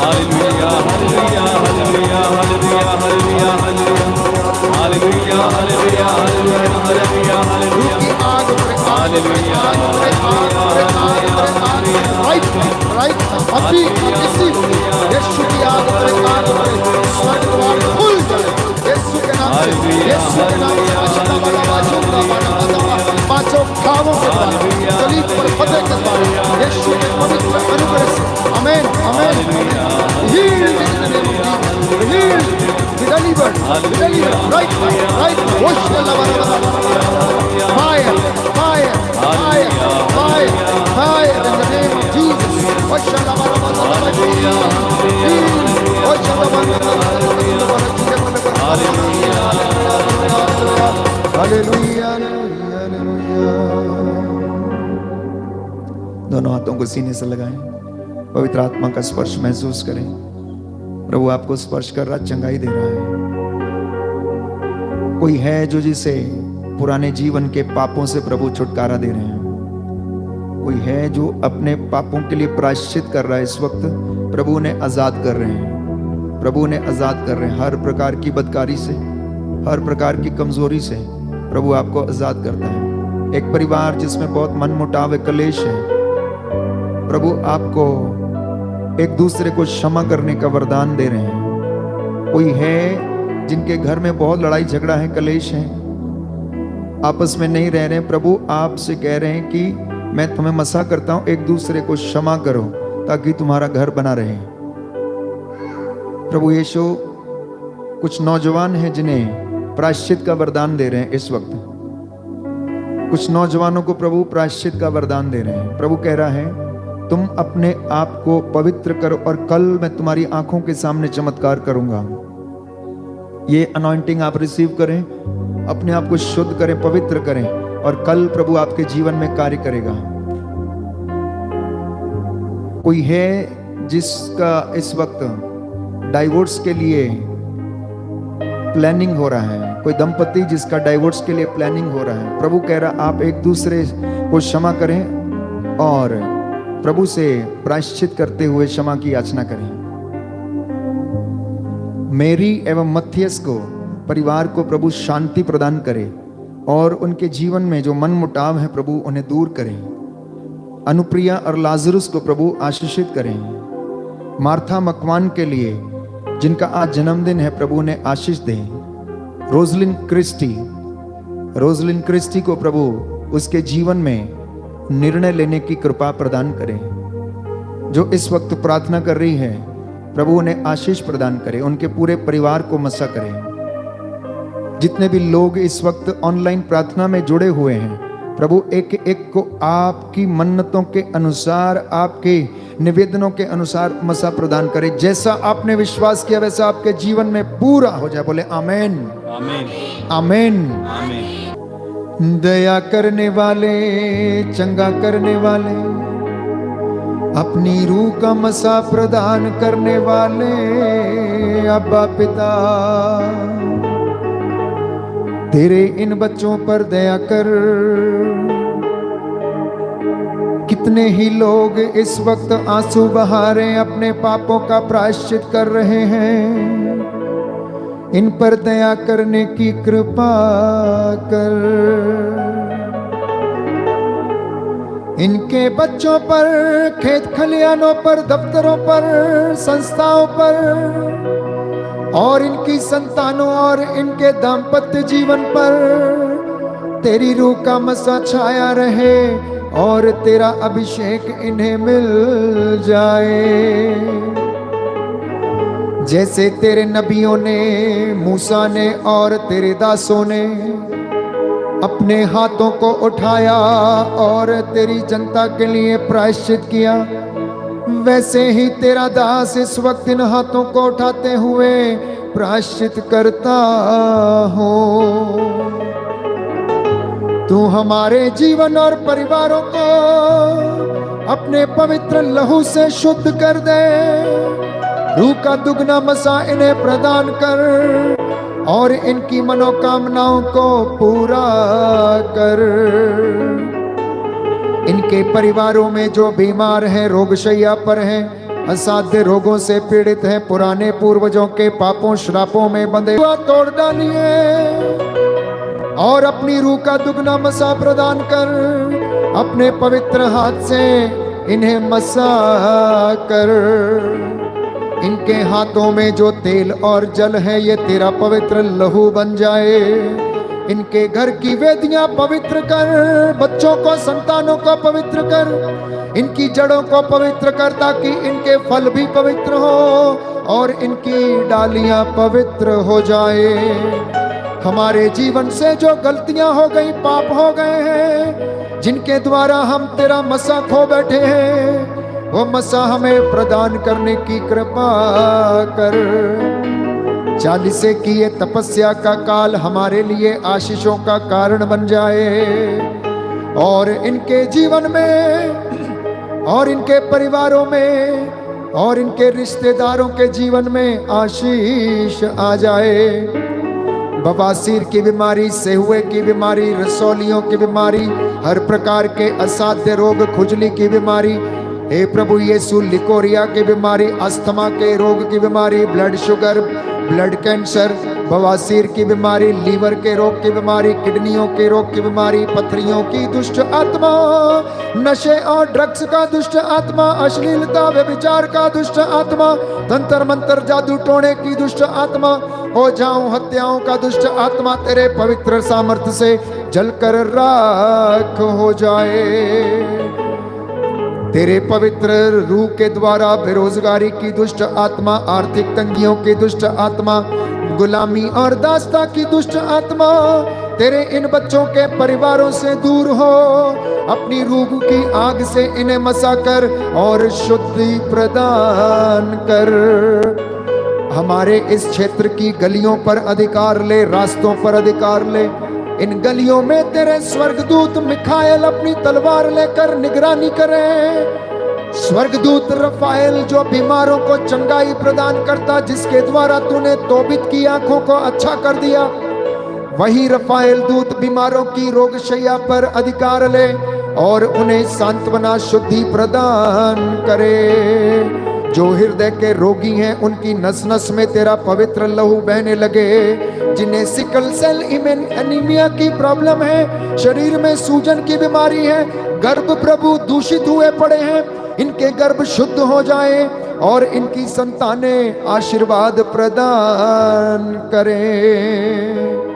Hallelujah, hallelujah, hallelujah, hallelujah, hallelujah, hallelujah. Hallelujah, hallelujah, hallelujah, hallelujah, hallelujah. Hallelujah, right अभी इसी यीशु की आग पर स्वर्ग द्वार खुल जाए यीशु के नाम से, यीशु के नाम से। आशिका वाला बाजूंगा वाला पांचों खावों के द्वारा सलीब पर फतेह के द्वारा यीशु के पवित्र अनुग्रह से। आमीन आमीन। Healed in the name of Jesus, healed, delivered, right, wash the fire, fire, fire, fire, fire in the name of Jesus. Wash the Hallelujah, hallelujah. दोनों हाथों को सीने से लगाएं, पवित्र आत्मा का स्पर्श महसूस करें। प्रभु आपको स्पर्श कर रहा, चंगाई दे रहा है। कोई है जो जिसे पुराने जीवन के पापों से प्रभु छुटकारा दे रहे हैं। कोई है जो अपने पापों के लिए प्रायश्चित कर रहा है, इस वक्त प्रभु उन्हें आजाद कर रहे हैं। प्रभु उन्हें आजाद कर रहे हैं हर प्रकार की बदकारी से, हर प्रकार की कमजोरी से प्रभु आपको आजाद करता है। एक परिवार जिसमें बहुत मन मुटाव है, कलेश है, प्रभु आपको एक दूसरे को क्षमा करने का वरदान दे रहे हैं। कोई है जिनके घर में बहुत लड़ाई झगड़ा है, कलेश है, आपस में नहीं रह रहे हैं, प्रभु आपसे कह रहे हैं कि मैं तुम्हें मसा करता हूं, एक दूसरे को क्षमा करो ताकि तुम्हारा घर बना रहे। प्रभु यीशु कुछ नौजवान हैं जिन्हें प्रायश्चित का वरदान दे रहे हैं इस वक्त। कुछ नौजवानों को प्रभु प्रायश्चित का वरदान दे रहे हैं। प्रभु कह रहा है तुम अपने आप को पवित्र करो और कल मैं तुम्हारी आंखों के सामने चमत्कार करूंगा। ये अनॉइंटिंग आप रिसीव करें, अपने आप को शुद्ध करें, पवित्र करें और कल प्रभु आपके जीवन में कार्य करेगा। कोई है जिसका इस वक्त डाइवोर्स के लिए प्लानिंग हो रहा है, कोई दंपति जिसका डाइवोर्स के लिए प्लानिंग हो रहा है, प्रभु कह रहा आप एक दूसरे को क्षमा करें और प्रभु से प्रायश्चित करते हुए क्षमा की याचना करें। मेरी एवं मथियस को, परिवार को प्रभु शांति प्रदान करे और उनके जीवन में जो मन मुटाव है प्रभु उन्हें दूर करें। अनुप्रिया और लाजरुस को प्रभु आशीषित करें। मार्था मकवान के लिए जिनका आज जन्मदिन है प्रभु उन्हें आशीष दें। रोजलिन क्रिस्टी को प्रभु उसके जीवन में निर्णय लेने की कृपा प्रदान करें। जो इस वक्त प्रार्थना कर रही है प्रभु उन्हें आशीष प्रदान करें, उनके पूरे परिवार को मसा करें। जितने भी लोग इस वक्त ऑनलाइन प्रार्थना में जुड़े हुए हैं प्रभु एक एक को आपकी मन्नतों के अनुसार, आपके निवेदनों के अनुसार मसा प्रदान करें। जैसा आपने विश्वास किया वैसा आपके जीवन में पूरा हो जाए। बोले आमेन, आमीन, आमेन। आमीन। दया करने वाले, चंगा करने वाले, अपनी रूह का मसा प्रदान करने वाले अब्बा पिता, तेरे इन बच्चों पर दया कर। कितने ही लोग इस वक्त आंसू बहा रहे, अपने पापों का प्रायश्चित कर रहे हैं, इन पर दया करने की कृपा कर। इनके बच्चों पर, खेत खलियानों पर, दफ्तरों पर, संस्थाओं पर और इनकी संतानों और इनके दाम्पत्य जीवन पर तेरी रूह का मसा छाया रहे और तेरा अभिषेक इन्हें मिल जाए। जैसे तेरे नबियों ने, मूसा ने और तेरे दासों ने अपने हाथों को उठाया और तेरी जनता के लिए प्रायश्चित किया, वैसे ही तेरा दास इस वक्त इन हाथों को उठाते हुए प्रायश्चित करता हो। तू हमारे जीवन और परिवारों को अपने पवित्र लहू से शुद्ध कर दे। रूह का दुगना मसा इन्हें प्रदान कर और इनकी मनोकामनाओं को पूरा कर। इनके परिवारों में जो बीमार हैं, रोगशैया पर हैं, असाध्य रोगों से पीड़ित हैं, पुराने पूर्वजों के पापों श्रापों में बंधे हुआ तोड़ डालिए और अपनी रूह का दुगना मसा प्रदान कर। अपने पवित्र हाथ से इन्हें मसा कर। इनके हाथों में जो तेल और जल है ये तेरा पवित्र लहू बन जाए। इनके घर की वेदियां पवित्र कर, बच्चों को, संतानों को पवित्र कर, इनकी जड़ों को पवित्र कर ताकि इनके फल भी पवित्र हो और इनकी डालियां पवित्र हो जाए। हमारे जीवन से जो गलतियां हो गई, पाप हो गए हैं, जिनके द्वारा हम तेरा मसा खो बैठे हैं, वो मसा हमें प्रदान करने की कृपा कर। 40 की ये तपस्या का काल हमारे लिए आशीषों का कारण बन जाए और इनके जीवन में और इनके परिवारों में और इनके रिश्तेदारों के जीवन में आशीष आ जाए। बवासीर की बीमारी, सेहुए की बीमारी, रसौलियों की बीमारी, हर प्रकार के असाध्य रोग, खुजली की बीमारी, हे प्रभु यीशु, लिकोरिया की बीमारी, अस्थमा के रोग की बीमारी, ब्लड शुगर, ब्लड कैंसर, बवासीर की बीमारी, लीवर के रोग की बीमारी, किडनियों के रोग की बीमारी, पथरियों की दुष्ट आत्मा, नशे और ड्रग्स का दुष्ट आत्मा, अश्लीलता व्यभिचार का दुष्ट आत्मा, तंत्र मंत्र जादू टोने की दुष्ट आत्मा, हो जाऊं हत्याओं का दुष्ट आत्मा तेरे पवित्र सामर्थ्य से जलकर राख हो जाए। तेरे पवित्र रूह के द्वारा बेरोजगारी की दुष्ट आत्मा, आर्थिक तंगियों की दुष्ट आत्मा, गुलामी और दास्ता की दुष्ट आत्मा तेरे इन बच्चों के परिवारों से दूर हो। अपनी रूह की आग से इन्हें मसा कर और शुद्धि प्रदान कर। हमारे इस क्षेत्र की गलियों पर अधिकार ले, रास्तों पर अधिकार ले। इन गलियों में तेरे स्वर्गदूत मिखाएल अपनी तलवार लेकर निगरानी करें। स्वर्गदूत रफाएल जो बीमारों को चंगाई प्रदान करता, जिसके द्वारा तूने तोबित की आंखों को अच्छा कर दिया, वही रफाएल दूत बीमारों की रोगशैया पर अधिकार ले और उन्हें सांत्वना शुद्धि प्रदान करे। जो हृदय के रोगी हैं उनकी नस नस में तेरा पवित्र लहू बहने लगे। जिन्हें सिकल सेल एनीमिया की प्रॉब्लम है, शरीर में सूजन की बीमारी है, गर्भ प्रभु दूषित हुए पड़े हैं, इनके गर्भ शुद्ध हो जाए और इनकी संतानें आशीर्वाद प्रदान करें।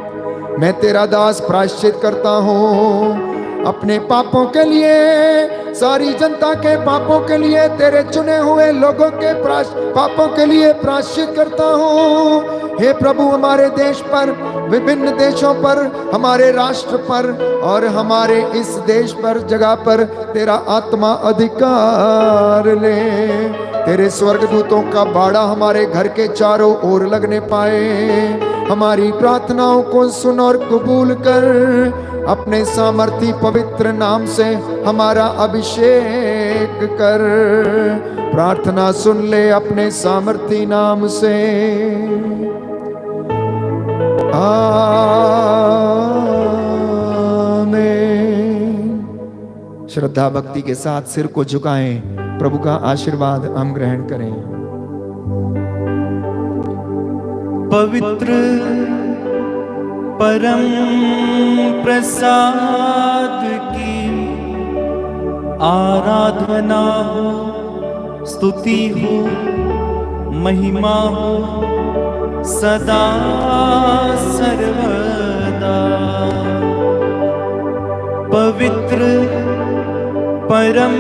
मैं तेरा दास प्रायश्चित करता हूँ अपने पापों के लिए, सारी जनता के पापों के लिए, तेरे चुने हुए लोगों के पापों के लिए प्रायश्चित करता हूँ। हे प्रभु, हमारे देश पर, विभिन्न देशों पर, हमारे राष्ट्र पर और हमारे इस देश पर, जगह पर तेरा आत्मा अधिकार ले। तेरे स्वर्गदूतों का बाड़ा हमारे घर के चारों ओर लगने पाए। हमारी प्रार्थनाओं को सुन और कबूल कर। अपने सामर्थी पवित्र नाम से हमारा अभिषेक कर। प्रार्थना सुन ले अपने सामर्थी नाम से। आमीन। श्रद्धा भक्ति के साथ सिर को झुकाएं, प्रभु का आशीर्वाद हम ग्रहण करें। पवित्र परम प्रसाद की आराधना हो, स्तुति हो, महिमा हो सदा सर्वदा। पवित्र परम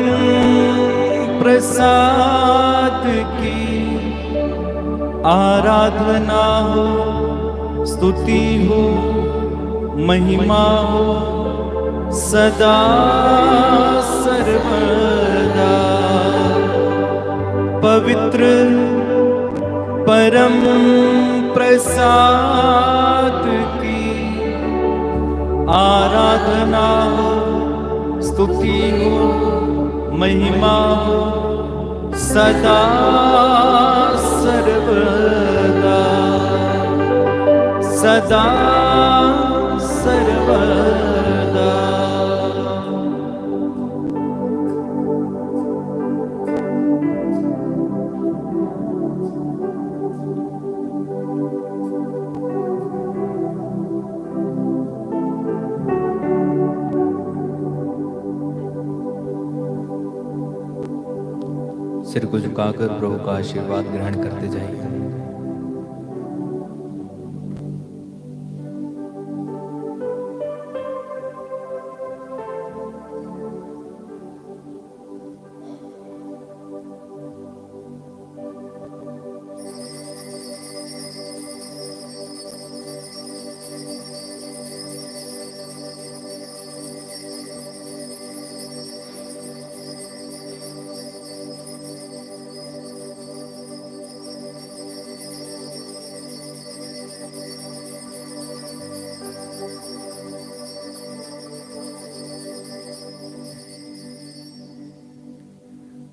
प्रसाद की आराधना हो, स्तुति हो, महिमा हो सदा सर्वदा। पवित्र परम प्रसाद की आराधना हो, स्तुति हो, महिमा हो सदा सर्वदा, सदा सर्वदा। सिर को झुकाकर प्रभु का आशीर्वाद ग्रहण करते जाइए।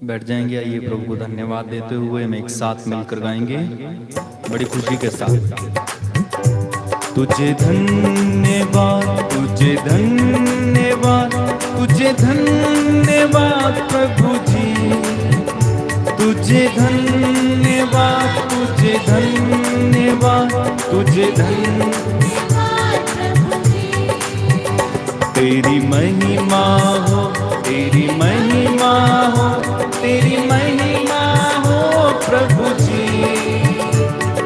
बैठ जाएंगे। आइए प्रभु को धन्यवाद देते हुए हम एक साथ मिलकर गाएंगे बड़ी खुशी के साथ। तुझे धन्यवाद, तुझे धन्यवाद, तुझे धन्यवाद प्रभु जी, तुझे धन्यवाद, तुझे धन्यवाद, तुझे धन्यवाद प्रभु जी। तेरी महिमा हो, तेरी महिमा हो, तेरी महिमा हो प्रभु जी,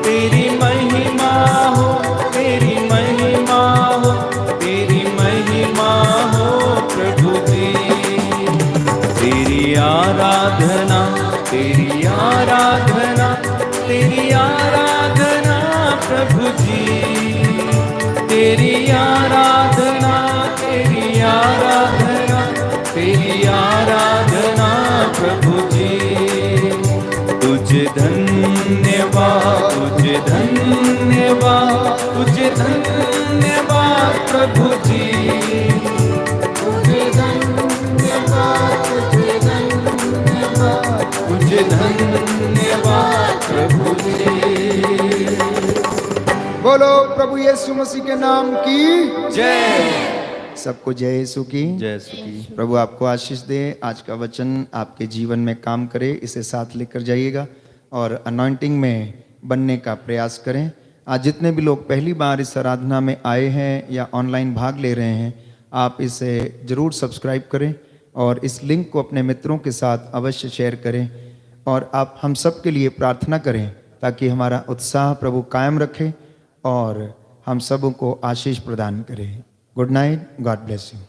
तेरी महिमा हो, तेरी महिमा हो, तेरी महिमा हो प्रभु जी। तेरी आराधना, तेरी आराधना, तेरी आराधना प्रभु जी, तेरी आराधना, तेरी आराधना, तेरी आराधना प्रभु जी। तुझे धन्यवाद, तुझे धन्यवाद, तुझे धन्यवाद प्रभु जी, तुझे धन्यवाद, तुझे धन्यवाद, तुझे धन्यवाद प्रभु जी। बोलो प्रभु यीशु मसीह के नाम की जय। सबको जय यीशु की। जय सुखी। प्रभु आपको आशीष दे। आज का वचन आपके जीवन में काम करे, इसे साथ लेकर जाइएगा और अनॉइंटिंग में बनने का प्रयास करें। आज जितने भी लोग पहली बार इस आराधना में आए हैं या ऑनलाइन भाग ले रहे हैं, आप इसे ज़रूर सब्सक्राइब करें और इस लिंक को अपने मित्रों के साथ अवश्य शेयर करें और आप हम सब के लिए प्रार्थना करें ताकि हमारा उत्साह प्रभु कायम रखे और हम सबों को आशीष प्रदान करें। Good night, God bless you.